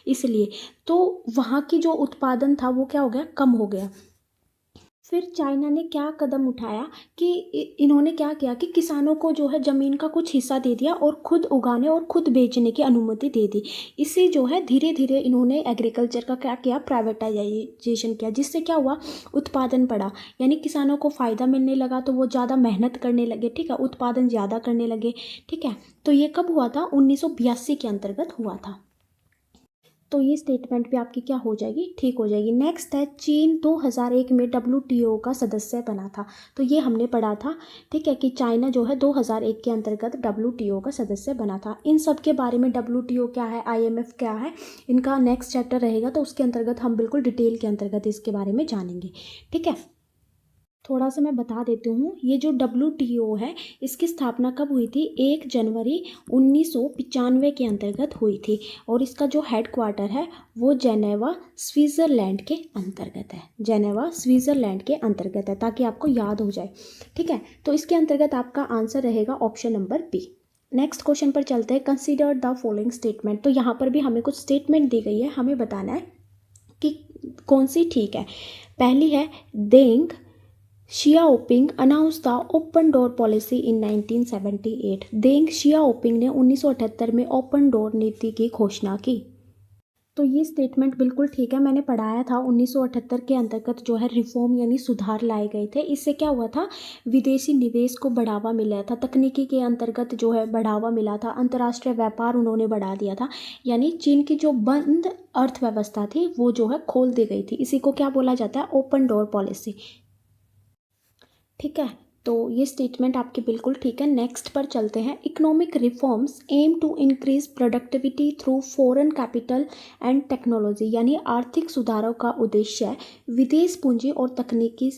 इसलिए तो वहाँ की जो उत्पादन था वो क्या हो गया, कम हो गया। फिर चाइना ने क्या कदम उठाया कि इन्होंने क्या किया कि किसानों को जो है ज़मीन का कुछ हिस्सा दे दिया और खुद उगाने और खुद बेचने की अनुमति दे दी। इससे जो है धीरे धीरे इन्होंने एग्रीकल्चर का क्या किया, प्राइवेटाइजेशन किया, जिससे क्या हुआ, उत्पादन बढ़ा, यानी किसानों को फ़ायदा मिलने लगा, तो वो ज़्यादा मेहनत करने लगे, ठीक है, उत्पादन ज़्यादा करने लगे, ठीक है। तो ये कब हुआ था, 1982 के अंतर्गत हुआ था। तो ये स्टेटमेंट भी आपकी क्या हो जाएगी, ठीक हो जाएगी। नेक्स्ट है चीन 2001 में WTO का सदस्य बना था। तो ये हमने पढ़ा था, ठीक है, कि चाइना जो है 2001 के अंतर्गत WTO का सदस्य बना था। इन सब के बारे में WTO क्या है, IMF क्या है, इनका नेक्स्ट चैप्टर रहेगा, तो उसके अंतर्गत हम बिल्कुल डिटेल के अंतर्गत इसके बारे में जानेंगे, ठीक है। थोड़ा सा मैं बता देती हूँ, ये जो WTO है इसकी स्थापना कब हुई थी, 1 जनवरी 1995 के अंतर्गत हुई थी, और इसका जो हेड क्वार्टर है वो जेनेवा स्विट्ज़रलैंड के अंतर्गत है, जेनेवा स्विट्ज़रलैंड के अंतर्गत है, ताकि आपको याद हो जाए, ठीक है। तो इसके अंतर्गत आपका आंसर रहेगा option number B. Next question पर चलते हैं, कंसीडर द फॉलोइंग स्टेटमेंट। तो यहाँ पर भी हमें कुछ स्टेटमेंट दी गई है, हमें बताना है कि कौन सी ठीक है। पहली है, Deng Xiaoping announce the open door policy in 1978। Deng Xiaoping ने 1978 में ओपन डोर नीति की घोषणा की। तो ये स्टेटमेंट बिल्कुल ठीक है, मैंने पढ़ाया था 1978 के अंतर्गत जो है रिफॉर्म यानी सुधार लाए गए थे। इससे क्या हुआ था, विदेशी निवेश को बढ़ावा मिला था, तकनीकी के अंतर्गत जो है बढ़ावा मिला था, अंतर्राष्ट्रीय व्यापार उन्होंने बढ़ा दिया था, यानी चीन की जो बंद अर्थव्यवस्था थी वो जो है खोल दी गई थी। इसी को क्या बोला जाता है, ओपन डोर पॉलिसी, ठीक है। तो ये स्टेटमेंट आपकी बिल्कुल ठीक है। नेक्स्ट पर चलते हैं, economic reforms aim to increase productivity through foreign capital and technology, यानी आर्थिक सुधारों का उद्देश्य है विदेश पूंजी और तकनीकी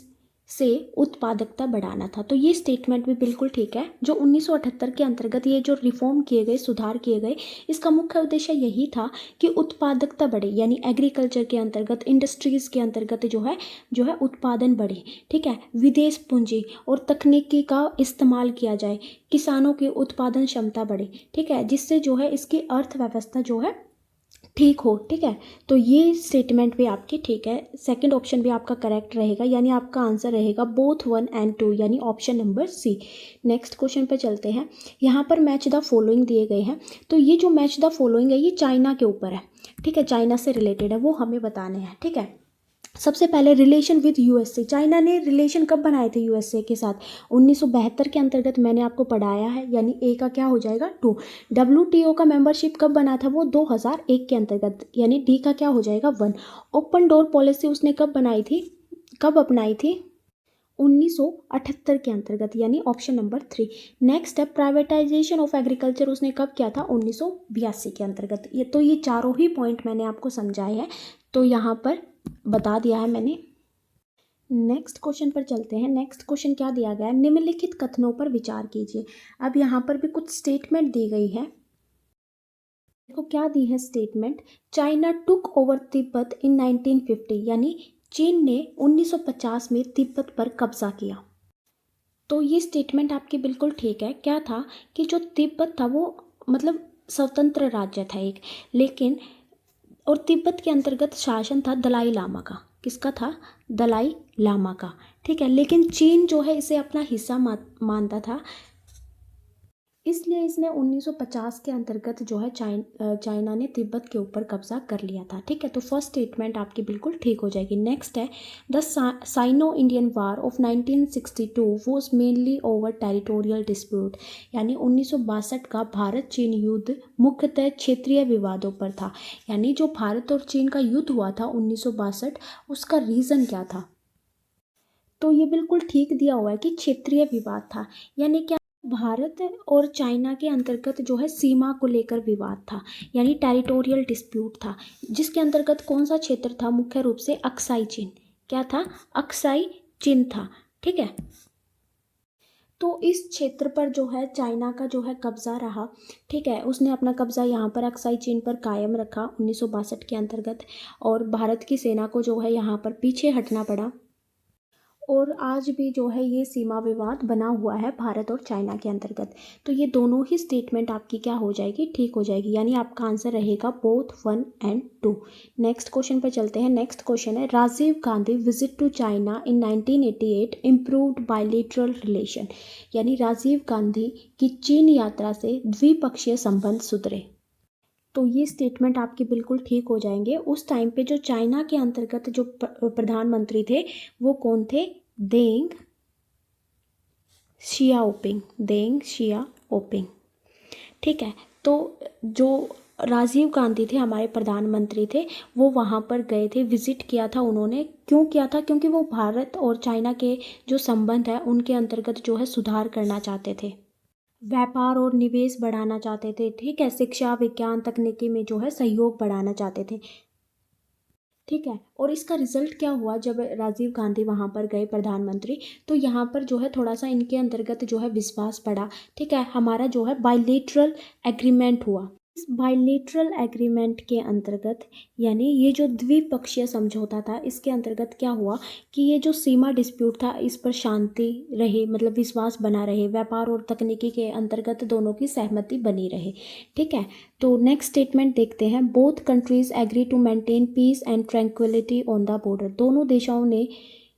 से उत्पादकता बढ़ाना था। तो ये स्टेटमेंट भी बिल्कुल ठीक है। जो 1978 के अंतर्गत ये जो रिफॉर्म किए गए, सुधार किए गए, इसका मुख्य उद्देश्य यही था कि उत्पादकता बढ़े, यानी एग्रीकल्चर के अंतर्गत, इंडस्ट्रीज़ के अंतर्गत जो है उत्पादन बढ़े, ठीक है, विदेश पूंजी और तकनीकी का इस्तेमाल किया जाए, किसानों की उत्पादन क्षमता बढ़े, ठीक है, जिससे जो है इसकी अर्थव्यवस्था जो है ठीक हो, ठीक है। तो ये स्टेटमेंट भी आपकी ठीक है। सेकंड ऑप्शन भी आपका करेक्ट रहेगा, यानी आपका आंसर रहेगा बोथ 1 और 2, यानी option number C. Next question पे चलते हैं, यहाँ पर मैच द फॉलोइंग दिए गए हैं। तो ये जो मैच द फॉलोइंग है ये चाइना के ऊपर है, ठीक है, चाइना से रिलेटेड है, वो हमें बताने हैं, ठीक है। सबसे पहले रिलेशन विद यूएसए, चाइना ने रिलेशन कब बनाए थे यूएसए के साथ, 1972 के अंतर्गत, मैंने आपको पढ़ाया है, यानी ए का क्या हो जाएगा 2। WTO का मेंबरशिप कब बना था, वो 2001 के अंतर्गत, यानी डी का क्या हो जाएगा 1। ओपन डोर पॉलिसी उसने कब बनाई थी, कब अपनाई थी, 1978 के अंतर्गत, यानी ऑप्शन नंबर 3। नेक्स्ट है प्राइवेटाइजेशन ऑफ एग्रीकल्चर, उसने कब किया था, 1982 के अंतर्गत। ये तो ये चारों ही पॉइंट मैंने आपको समझाए हैं, तो यहाँ पर बता दिया है मैंने। नेक्स्ट क्वेश्चन पर चलते हैं। नेक्स्ट क्वेश्चन क्या दिया गया है, निम्नलिखित कथनों पर विचार कीजिए। अब यहाँ पर भी कुछ स्टेटमेंट दी गई है, देखो क्या दी है statement, China took over Tibet in 1950, यानी चीन ने 1950 में तिब्बत पर कब्जा किया। तो ये स्टेटमेंट आपकी बिल्कुल ठीक है। क्या था कि जो तिब्बत था वो मतलब स्वतंत्र राज्य था एक, लेकिन और तिब्बत के अंतर्गत शासन था दलाई लामा का, किसका था, दलाई लामा का, ठीक है, लेकिन चीन जो है इसे अपना हिस्सा मानता था, इसलिए इसने 1950 के अंतर्गत जो है चाइना ने तिब्बत के ऊपर कब्जा कर लिया था। ठीक है, तो फर्स्ट स्टेटमेंट आपकी बिल्कुल ठीक हो जाएगी। नेक्स्ट है the Sino Indian war of 1962 was mainly over territorial dispute, यानी 1962 का भारत चीन युद्ध मुख्यतः क्षेत्रीय विवादों पर था। यानी जो भारत और चीन का युद्ध हुआ था 1962, उसका रीज़न क्या था? तो ये बिल्कुल ठीक दिया हुआ है कि क्षेत्रीय विवाद था। यानी क्या, भारत और चाइना के अंतर्गत जो है सीमा को लेकर विवाद था, यानी टेरिटोरियल डिस्प्यूट था, जिसके अंतर्गत कौन सा क्षेत्र था? मुख्य रूप से अक्साई चीन। क्या था? अक्साई चीन था। ठीक है, तो इस क्षेत्र पर जो है चाइना का जो है कब्जा रहा। ठीक है, उसने अपना कब्जा यहाँ पर अक्साई चीन पर कायम रखा 1962 के अंतर्गत, और भारत की सेना को जो है यहाँ पर पीछे हटना पड़ा, और आज भी जो है ये सीमा विवाद बना हुआ है भारत और चाइना के अंतर्गत। तो ये दोनों ही स्टेटमेंट आपकी क्या हो जाएगी? ठीक हो जाएगी, यानी आपका आंसर रहेगा बोथ 1 and 2। नेक्स्ट क्वेश्चन पर चलते हैं। नेक्स्ट क्वेश्चन है Rajiv Gandhi visit to China in 1988 improved bilateral relation, यानी राजीव गांधी की चीन यात्रा से द्विपक्षीय संबंध सुधरे। तो ये स्टेटमेंट आपके बिल्कुल ठीक हो जाएंगे। उस टाइम पे जो चाइना के अंतर्गत जो प्रधानमंत्री थे वो कौन थे? Deng Xiaoping, Deng Xiaoping. ठीक है, तो जो राजीव गांधी थे हमारे प्रधानमंत्री थे, वो वहाँ पर गए थे, विजिट किया था उन्होंने। क्यों किया था? क्योंकि वो भारत और चाइना के जो संबंध है उनके अंतर्गत जो है सुधार करना चाहते थे, व्यापार और निवेश बढ़ाना चाहते थे। ठीक है, शिक्षा विज्ञान तकनीकी में जो है सहयोग बढ़ाना चाहते थे। ठीक है, और इसका रिजल्ट क्या हुआ? जब राजीव गांधी वहाँ पर गए प्रधानमंत्री, तो यहाँ पर जो है थोड़ा सा इनके अंतर्गत जो है विश्वास बढ़ा। ठीक है, हमारा जो है बायलैटरल एग्रीमेंट हुआ। इस बायलैटरल एग्रीमेंट के अंतर्गत, यानी ये जो द्विपक्षीय समझौता था, इसके अंतर्गत क्या हुआ कि ये जो सीमा डिस्प्यूट था इस पर शांति रहे, मतलब विश्वास बना रहे, व्यापार और तकनीकी के अंतर्गत दोनों की सहमति बनी रहे। ठीक है, तो नेक्स्ट स्टेटमेंट देखते हैं। Both countries agree to maintain peace and tranquillity on the border, दोनों देशों ने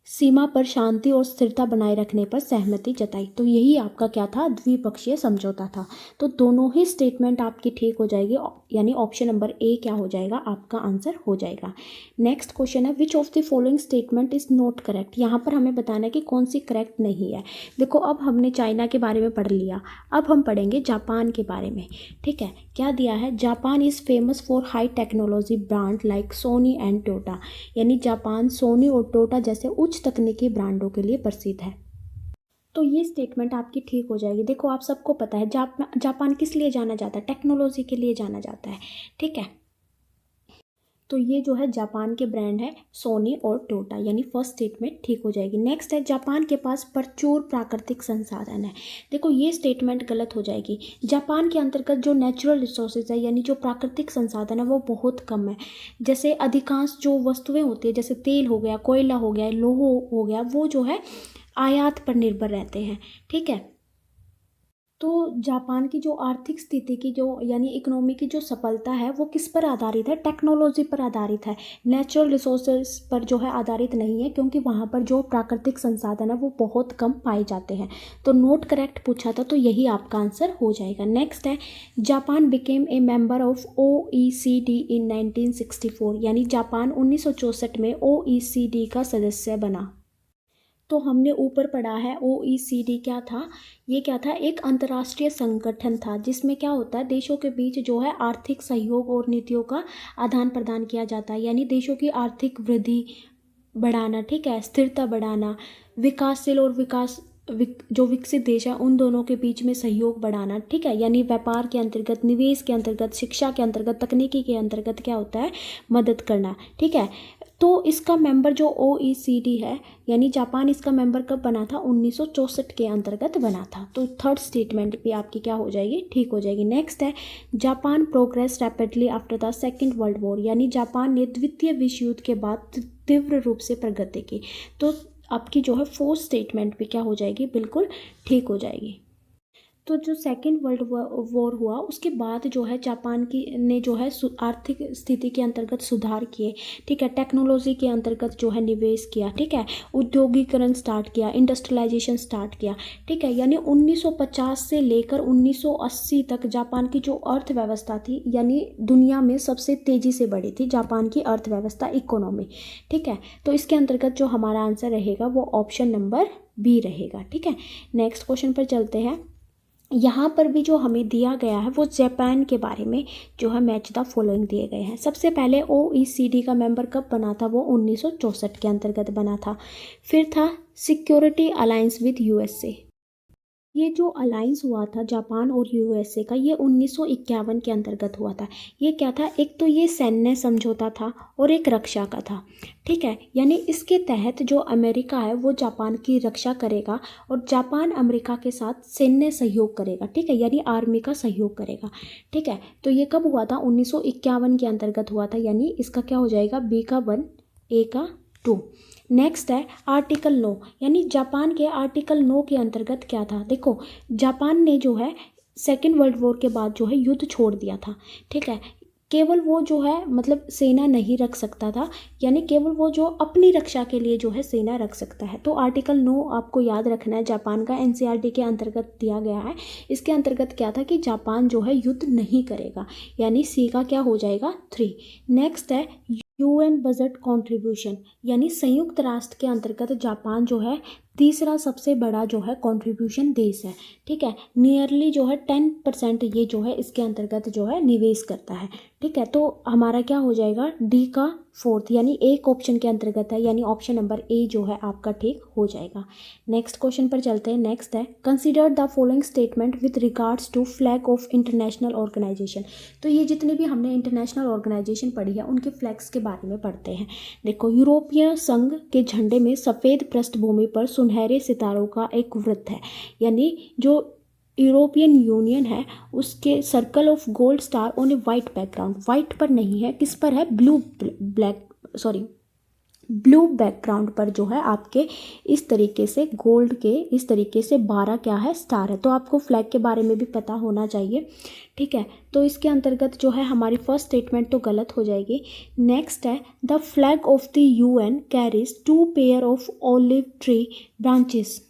सीमा पर शांति और स्थिरता बनाए रखने पर सहमति जताई। तो यही आपका क्या था? द्विपक्षीय समझौता था। तो दोनों ही स्टेटमेंट आपकी ठीक हो जाएगी, यानी ऑप्शन नंबर ए क्या हो जाएगा? आपका आंसर हो जाएगा। नेक्स्ट क्वेश्चन है which of the following statement is not correct. यहाँ पर हमें बताना है कि कौन सी करेक्ट नहीं है। देखो, अब हमने चाइना के बारे में पढ़ लिया, अब हम पढ़ेंगे जापान के बारे में। ठीक है, क्या दिया है? Japan is famous for high technology brand like Sony and Toyota, यानी जापान सोनी और टोटा जैसे उच्च तकनीकी ब्रांडों के लिए प्रसिद्ध है। तो ये स्टेटमेंट आपकी ठीक हो जाएगी। देखो, आप सबको पता है जापान किस लिए जाना जाता है? टेक्नोलॉजी के लिए जाना जाता है। ठीक है, तो ये जो है जापान के ब्रांड है सोनी और टोटा, यानी फर्स्ट स्टेटमेंट ठीक हो जाएगी। नेक्स्ट है जापान के पास प्रचुर प्राकृतिक संसाधन है। देखो, ये स्टेटमेंट गलत हो जाएगी। जापान के अंतर्गत जो नेचुरल रिसोर्सेज है, यानी जो प्राकृतिक संसाधन है, वो बहुत कम है। जैसे अधिकांश जो वस्तुएं होती है, जैसे तेल हो गया, कोयला हो गया, लोह हो गया, वो जो है आयात पर निर्भर रहते हैं। ठीक है, तो जापान की जो आर्थिक स्थिति की जो, यानी इकोनॉमी की जो सफलता है, वो किस पर आधारित है? टेक्नोलॉजी पर आधारित है, नेचुरल रिसोर्सेज पर जो है आधारित नहीं है, क्योंकि वहाँ पर जो प्राकृतिक संसाधन है वो बहुत कम पाए जाते हैं। तो नोट करेक्ट पूछा था, तो यही आपका आंसर हो जाएगा। नेक्स्ट है Japan became a member of OECD इन 1964, यानी जापान 1964 में OECD का सदस्य बना। तो हमने ऊपर पढ़ा है OECD क्या था? ये क्या था? एक अंतर्राष्ट्रीय संगठन था, जिसमें क्या होता है, देशों के बीच जो है आर्थिक सहयोग और नीतियों का आदान प्रदान किया जाता है, यानी देशों की आर्थिक वृद्धि बढ़ाना, ठीक है, स्थिरता बढ़ाना, विकासशील और जो विकसित देश है उन दोनों के बीच में सहयोग बढ़ाना। ठीक है, यानी व्यापार के अंतर्गत, निवेश के अंतर्गत, शिक्षा के अंतर्गत, तकनीकी के अंतर्गत क्या होता है? मदद करना। ठीक है, तो इसका मेंबर जो OECD है, यानी जापान इसका मेंबर कब बना था? 1964 के अंतर्गत बना था। तो थर्ड स्टेटमेंट भी आपकी क्या हो जाएगी? ठीक हो जाएगी। नेक्स्ट है Japan progress rapidly after the second world war, यानी जापान ने द्वितीय विश्व युद्ध के बाद तीव्र रूप से प्रगति की। तो आपकी जो है फोर्थ स्टेटमेंट भी क्या हो जाएगी? बिल्कुल ठीक हो जाएगी। तो जो सेकेंड वर्ल्ड वॉर हुआ उसके बाद जो है जापान की ने जो है आर्थिक स्थिति के अंतर्गत सुधार किए, ठीक है, टेक्नोलॉजी के अंतर्गत जो है निवेश किया, ठीक है, उद्योगीकरण स्टार्ट किया, इंडस्ट्रियलाइजेशन स्टार्ट किया, ठीक है। यानी 1950 से लेकर 1980 तक जापान की जो अर्थव्यवस्था थी, यानी दुनिया में सबसे तेज़ी से बढ़ी थी जापान की अर्थव्यवस्था, इकोनॉमी, ठीक है। तो इसके अंतर्गत जो हमारा आंसर रहेगा वो ऑप्शन नंबर बी रहेगा, ठीक है। नेक्स्ट क्वेश्चन पर चलते हैं। यहाँ पर भी जो हमें दिया गया है वो जापान के बारे में जो है मैच द फॉलोइंग दिए गए हैं। सबसे पहले OECD का मेंबर कब बना था, वो 1964 के अंतर्गत बना था। फिर था सिक्योरिटी अलायंस विद USA। ये जो अलायंस हुआ था जापान और USA का, ये 1951 के अंतर्गत हुआ था। ये क्या था, एक तो ये सैन्य समझौता था और एक रक्षा का था, ठीक है। यानी इसके तहत जो अमेरिका है वो जापान की रक्षा करेगा और जापान अमेरिका के साथ सैन्य सहयोग करेगा, ठीक है, यानी आर्मी का सहयोग करेगा, ठीक है। तो ये कब हुआ था, 1951 के अंतर्गत हुआ था। यानी इसका क्या हो जाएगा, बी का 1, ए का 2। नेक्स्ट है आर्टिकल 9, यानी जापान के आर्टिकल 9 के अंतर्गत क्या था। देखो, जापान ने जो है सेकेंड वर्ल्ड वॉर के बाद जो है युद्ध छोड़ दिया था, ठीक है। केवल वो जो है मतलब सेना नहीं रख सकता था, यानी केवल वो जो अपनी रक्षा के लिए जो है सेना रख सकता है। तो आर्टिकल 9 आपको याद रखना है, जापान का NCRT के अंतर्गत दिया गया है। इसके अंतर्गत क्या था कि जापान जो है युद्ध नहीं करेगा, यानी सी का क्या हो जाएगा, 3। नेक्स्ट है UN बजट कंट्रीब्यूशन, यानी संयुक्त राष्ट्र के अंतर्गत जापान जो है तीसरा सबसे बड़ा जो है कंट्रीब्यूशन देश है, ठीक है। नियरली जो है 10% ये जो है इसके अंतर्गत जो है निवेश करता है, ठीक है। तो हमारा क्या हो जाएगा, डी का 4th, यानी एक ऑप्शन के अंतर्गत है, यानी ऑप्शन नंबर ए जो है आपका ठीक हो जाएगा। नेक्स्ट क्वेश्चन पर चलते हैं। नेक्स्ट है consider the following statement with regards to flag of international organisation. तो ये जितने भी हमने इंटरनेशनल ऑर्गेनाइजेशन पढ़ी है उनके फ्लैग्स के बारे में पढ़ते हैं। देखो, यूरोपीय संघ के झंडे में सफ़ेद पृष्ठभूमि पर सुनहरे सितारों का एक वृत्त है, यानी जो यूरोपियन यूनियन है उसके circle of gold star on A white background, white पर नहीं है, किस पर है, ब्लू बैकग्राउंड पर जो है आपके इस तरीके से गोल्ड के इस तरीके से 12 क्या है, स्टार है। तो आपको फ्लैग के बारे में भी पता होना चाहिए, ठीक है। तो इसके अंतर्गत जो है हमारी फर्स्ट स्टेटमेंट तो गलत हो जाएगी। नेक्स्ट है the flag of the UN carries 2 pair of olive tree branches.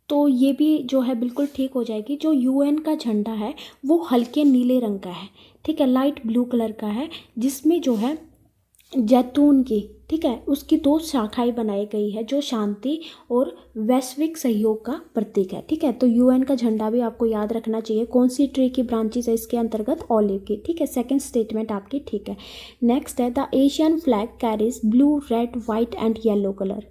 तो ये भी जो है बिल्कुल ठीक हो जाएगी। जो UN का झंडा है वो हल्के नीले रंग का है, ठीक है, लाइट ब्लू कलर का है, जिसमें जो है जैतून की, ठीक है, उसकी 2 शाखाएं बनाई गई है जो शांति और वैश्विक सहयोग का प्रतीक है, ठीक है। तो UN का झंडा भी आपको याद रखना चाहिए। कौन सी ट्री की ब्रांचेस है इसके अंतर्गत, ऑलिव की, ठीक है। सेकंड स्टेटमेंट आपकी ठीक है। नेक्स्ट है the Asian flag carries blue, red, white and yellow colour.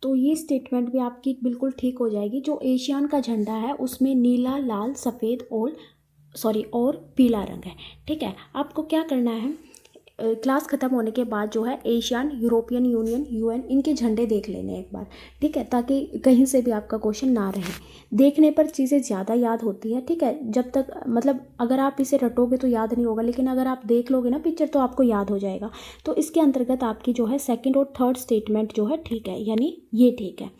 तो ये स्टेटमेंट भी आपकी बिल्कुल ठीक हो जाएगी। जो एशियन का झंडा है उसमें नीला, लाल, सफ़ेद और पीला रंग है, ठीक है। आपको क्या करना है, क्लास ख़त्म होने के बाद जो है एशियन, यूरोपियन यूनियन, UN इनके झंडे देख लेने एक बार, ठीक है, ताकि कहीं से भी आपका क्वेश्चन ना रहे। देखने पर चीज़ें ज़्यादा याद होती है, ठीक है। जब तक मतलब अगर आप इसे रटोगे तो याद नहीं होगा, लेकिन अगर आप देख लोगे ना पिक्चर तो आपको याद हो जाएगा। तो इसके अंतर्गत आपकी जो है सेकेंड और थर्ड स्टेटमेंट जो है ठीक है, यानी ये ठीक है।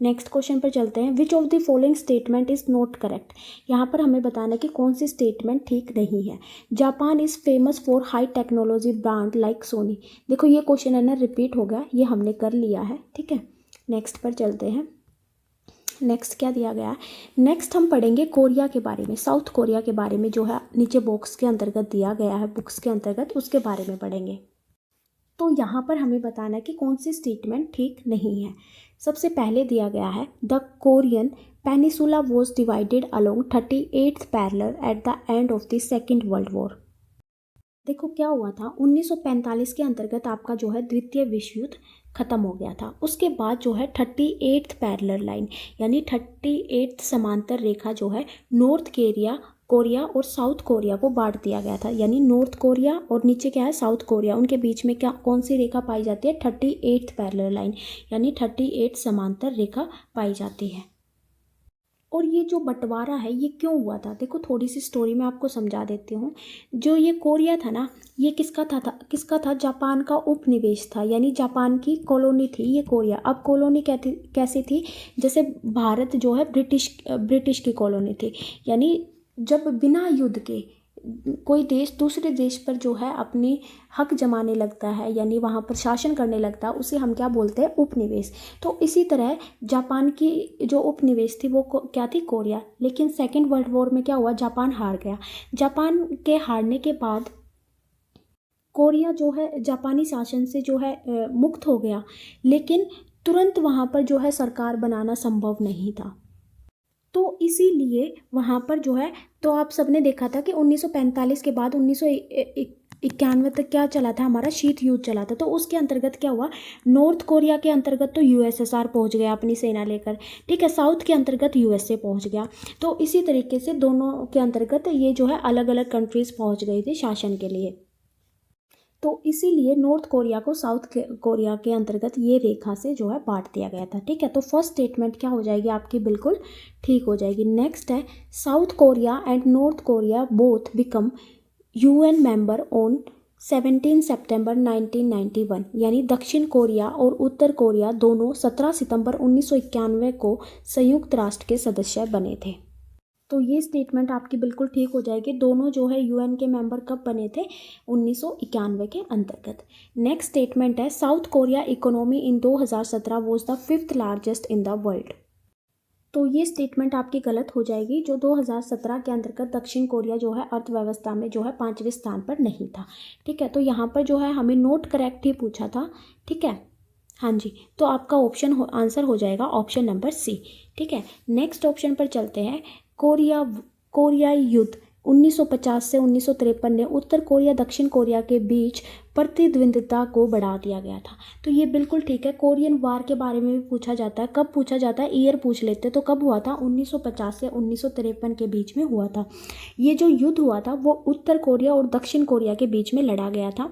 नेक्स्ट क्वेश्चन पर चलते हैं। Which of the following statement is not correct. यहाँ पर हमें बताना है कि कौन सी स्टेटमेंट ठीक नहीं है। Japan is famous for high technology brand like Soni. देखो, ये क्वेश्चन है ना रिपीट हो गया, ये हमने कर लिया है, ठीक है। नेक्स्ट पर चलते हैं। नेक्स्ट क्या दिया गया है, नेक्स्ट हम पढ़ेंगे कोरिया के बारे में, साउथ कोरिया के बारे में जो है नीचे बॉक्स के अंतर्गत दिया गया है, बुक्स के अंतर्गत उसके बारे में पढ़ेंगे। तो यहाँ पर हमें बताना है कि कौन सी स्टेटमेंट ठीक नहीं है। सबसे पहले दिया गया है the Korean peninsula was divided along 38th parallel at the end of the second world war. देखो क्या हुआ था, 1945 के अंतर्गत आपका जो है द्वितीय विश्व युद्ध खत्म हो गया था। उसके बाद जो है 38th पैरेलल लाइन, यानी 38th समांतर रेखा जो है नॉर्थ कोरिया और साउथ कोरिया को बांट दिया गया था। यानी नॉर्थ कोरिया और नीचे क्या है, साउथ कोरिया, उनके बीच में क्या कौन सी रेखा पाई जाती है, 38th पैरेलल लाइन, यानी 38 समांतर रेखा पाई जाती है। और ये जो बंटवारा है ये क्यों हुआ था, देखो थोड़ी सी स्टोरी मैं आपको समझा देती हूँ। जो ये कोरिया था ना, ये किसका था, जापान का उपनिवेश था, यानी जापान की कॉलोनी थी ये कोरिया। अब कॉलोनी कैसी थी, जैसे भारत जो है ब्रिटिश की कॉलोनी थी। यानी जब बिना युद्ध के कोई देश दूसरे देश पर जो है अपनी हक जमाने लगता है, यानी वहाँ पर शासन करने लगता है, उसे हम क्या बोलते हैं, उपनिवेश। तो इसी तरह जापान की जो उपनिवेश थी वो क्या थी, कोरिया। लेकिन सेकेंड वर्ल्ड वॉर में क्या हुआ, जापान हार गया। जापान के हारने के बाद कोरिया जो है जापानी शासन से जो है मुक्त हो गया। लेकिन तुरंत वहाँ पर जो है सरकार बनाना संभव नहीं था। तो इसीलिए वहाँ पर जो है, तो आप सबने देखा था कि 1945 के बाद 1991 तक क्या चला था, हमारा शीत युद्ध चला था। तो उसके अंतर्गत क्या हुआ, नॉर्थ कोरिया के अंतर्गत तो यूएसएसआर पहुंच गया अपनी सेना लेकर, ठीक है, साउथ के अंतर्गत यूएसए पहुंच गया। तो इसी तरीके से दोनों के अंतर्गत ये जो है अलग अलग कंट्रीज पहुंच गई थी शासन के लिए। तो इसीलिए नॉर्थ कोरिया को साउथ कोरिया के अंतर्गत ये रेखा से जो है बांट दिया गया था, ठीक है। तो फर्स्ट स्टेटमेंट क्या हो जाएगी आपकी, बिल्कुल ठीक हो जाएगी। नेक्स्ट है, south Korea and north Korea both become UN member on 17 सितंबर 1991, यानी दक्षिण कोरिया और उत्तर कोरिया दोनों 17 सितंबर 1991 को संयुक्त राष्ट्र के सदस्य बने थे। तो ये स्टेटमेंट आपकी बिल्कुल ठीक हो जाएगी। दोनों जो है यूएन के मेंबर कब बने थे, 1991 के अंतर्गत। नेक्स्ट स्टेटमेंट है, south Korea economy in 2017 was the 5th largest in the world. तो ये स्टेटमेंट आपकी गलत हो जाएगी। जो 2017 के अंतर्गत दक्षिण कोरिया जो है अर्थव्यवस्था में जो है 5वें स्थान पर नहीं था, ठीक है। तो यहाँ पर जो है हमें नोट करेक्ट ही पूछा था, ठीक है, हाँ जी। तो आपका आंसर हो जाएगा ऑप्शन नंबर सी, ठीक है। नेक्स्ट ऑप्शन पर चलते हैं। कोरियाई युद्ध 1950 से 1953 ने उत्तर कोरिया दक्षिण कोरिया के बीच प्रतिद्वंद्विता को बढ़ा दिया गया था। तो ये बिल्कुल ठीक है। कोरियन वार के बारे में भी पूछा जाता है, कब पूछा जाता है, ईयर पूछ लेते, तो कब हुआ था, 1950 से 1953 के बीच में हुआ था। ये जो युद्ध हुआ था वो उत्तर कोरिया और दक्षिण कोरिया के बीच में लड़ा गया था,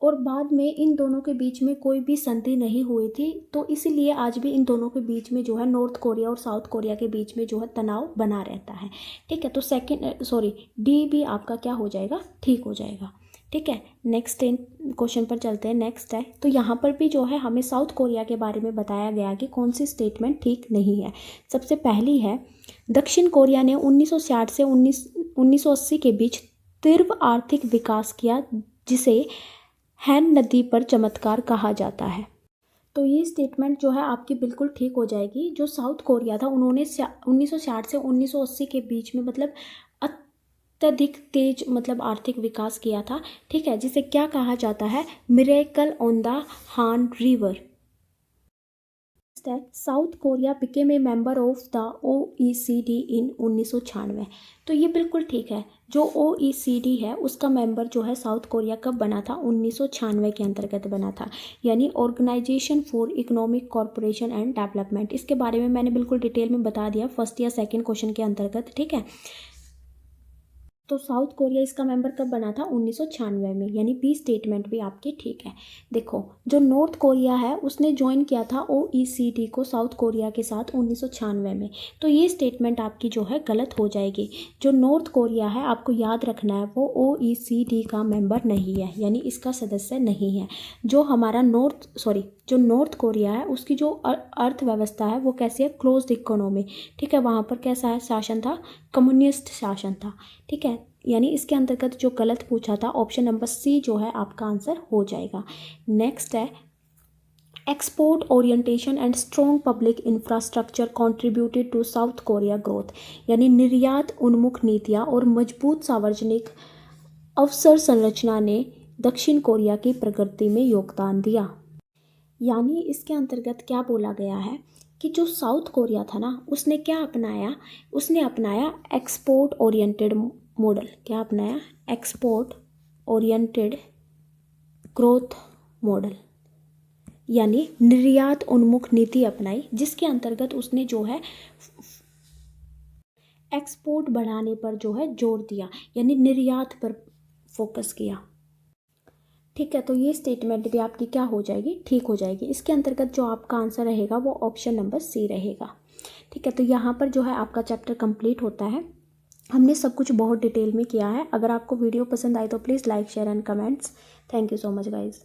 और बाद में इन दोनों के बीच में कोई भी संधि नहीं हुई थी। तो इसीलिए आज भी इन दोनों के बीच में जो है नॉर्थ कोरिया और साउथ कोरिया के बीच में जो है तनाव बना रहता है, ठीक है। तो डी भी आपका क्या हो जाएगा, ठीक हो जाएगा, ठीक है। नेक्स्ट क्वेश्चन पर चलते हैं। नेक्स्ट है, तो यहाँ पर भी जो है हमें साउथ कोरिया के बारे में बताया गया कि कौन सी स्टेटमेंट ठीक नहीं है। सबसे पहली है, दक्षिण कोरिया ने 1960 से 1980 के बीच तीव्र आर्थिक विकास किया, जिसे हैन नदी पर चमत्कार कहा जाता है। तो ये स्टेटमेंट जो है आपकी बिल्कुल ठीक हो जाएगी। जो साउथ कोरिया था उन्होंने 1960 से 1980 के बीच में मतलब अत्यधिक तेज मतलब आर्थिक विकास किया था, ठीक है, जिसे क्या कहा जाता है, मिरेकल ऑन द हान river. South Korea became a member of the OECD इन 1996। तो ये बिल्कुल ठीक है। जो OECD है उसका मेंबर जो है साउथ कोरिया कब बना था, 1996 के अंतर्गत बना था, यानी organisation for economic corporation and development. इसके बारे में मैंने बिल्कुल डिटेल में बता दिया फर्स्ट या सेकेंड क्वेश्चन के अंतर्गत, ठीक है। तो साउथ कोरिया इसका मेंबर कब बना था, 1996 में, यानी बी स्टेटमेंट भी आपकी ठीक है। देखो, जो नॉर्थ कोरिया है उसने ज्वाइन किया था OECD को साउथ कोरिया के साथ 1996 में। तो ये स्टेटमेंट आपकी जो है गलत हो जाएगी। जो नॉर्थ कोरिया है आपको याद रखना है वो OECD का मेंबर नहीं है, यानी इसका सदस्य नहीं है। जो हमारा जो नॉर्थ कोरिया है उसकी जो अर्थव्यवस्था है वो कैसी है, क्लोज्ड इकोनॉमी, ठीक है। वहाँ पर कैसा है शासन था, कम्युनिस्ट शासन था, ठीक है। यानी इसके अंतर्गत जो गलत पूछा था ऑप्शन नंबर सी जो है आपका आंसर हो जाएगा। नेक्स्ट है, export orientation and strong public infrastructure contributed to south Korea growth, यानी निर्यात उन्मुख नीतियाँ और मजबूत सार्वजनिक अवसर संरचना ने दक्षिण कोरिया की प्रगति में योगदान दिया। यानी इसके अंतर्गत क्या बोला गया है कि जो साउथ कोरिया था ना उसने क्या अपनाया, उसने अपनाया एक्सपोर्ट ओरिएंटेड मॉडल। क्या अपनाया, एक्सपोर्ट ओरिएंटेड ग्रोथ मॉडल, यानी निर्यात उन्मुख नीति अपनाई, जिसके अंतर्गत उसने जो है एक्सपोर्ट बढ़ाने पर जो है जोर दिया, यानी निर्यात पर फोकस किया, ठीक है। तो ये स्टेटमेंट भी आपकी क्या हो जाएगी, ठीक हो जाएगी। इसके अंतर्गत जो आपका आंसर रहेगा वो ऑप्शन नंबर सी रहेगा। ठीक है, तो यहाँ पर जो है आपका चैप्टर कंप्लीट होता है। हमने सब कुछ बहुत डिटेल में किया है। अगर आपको वीडियो पसंद आई तो please like share and comments. Thank you so much guys.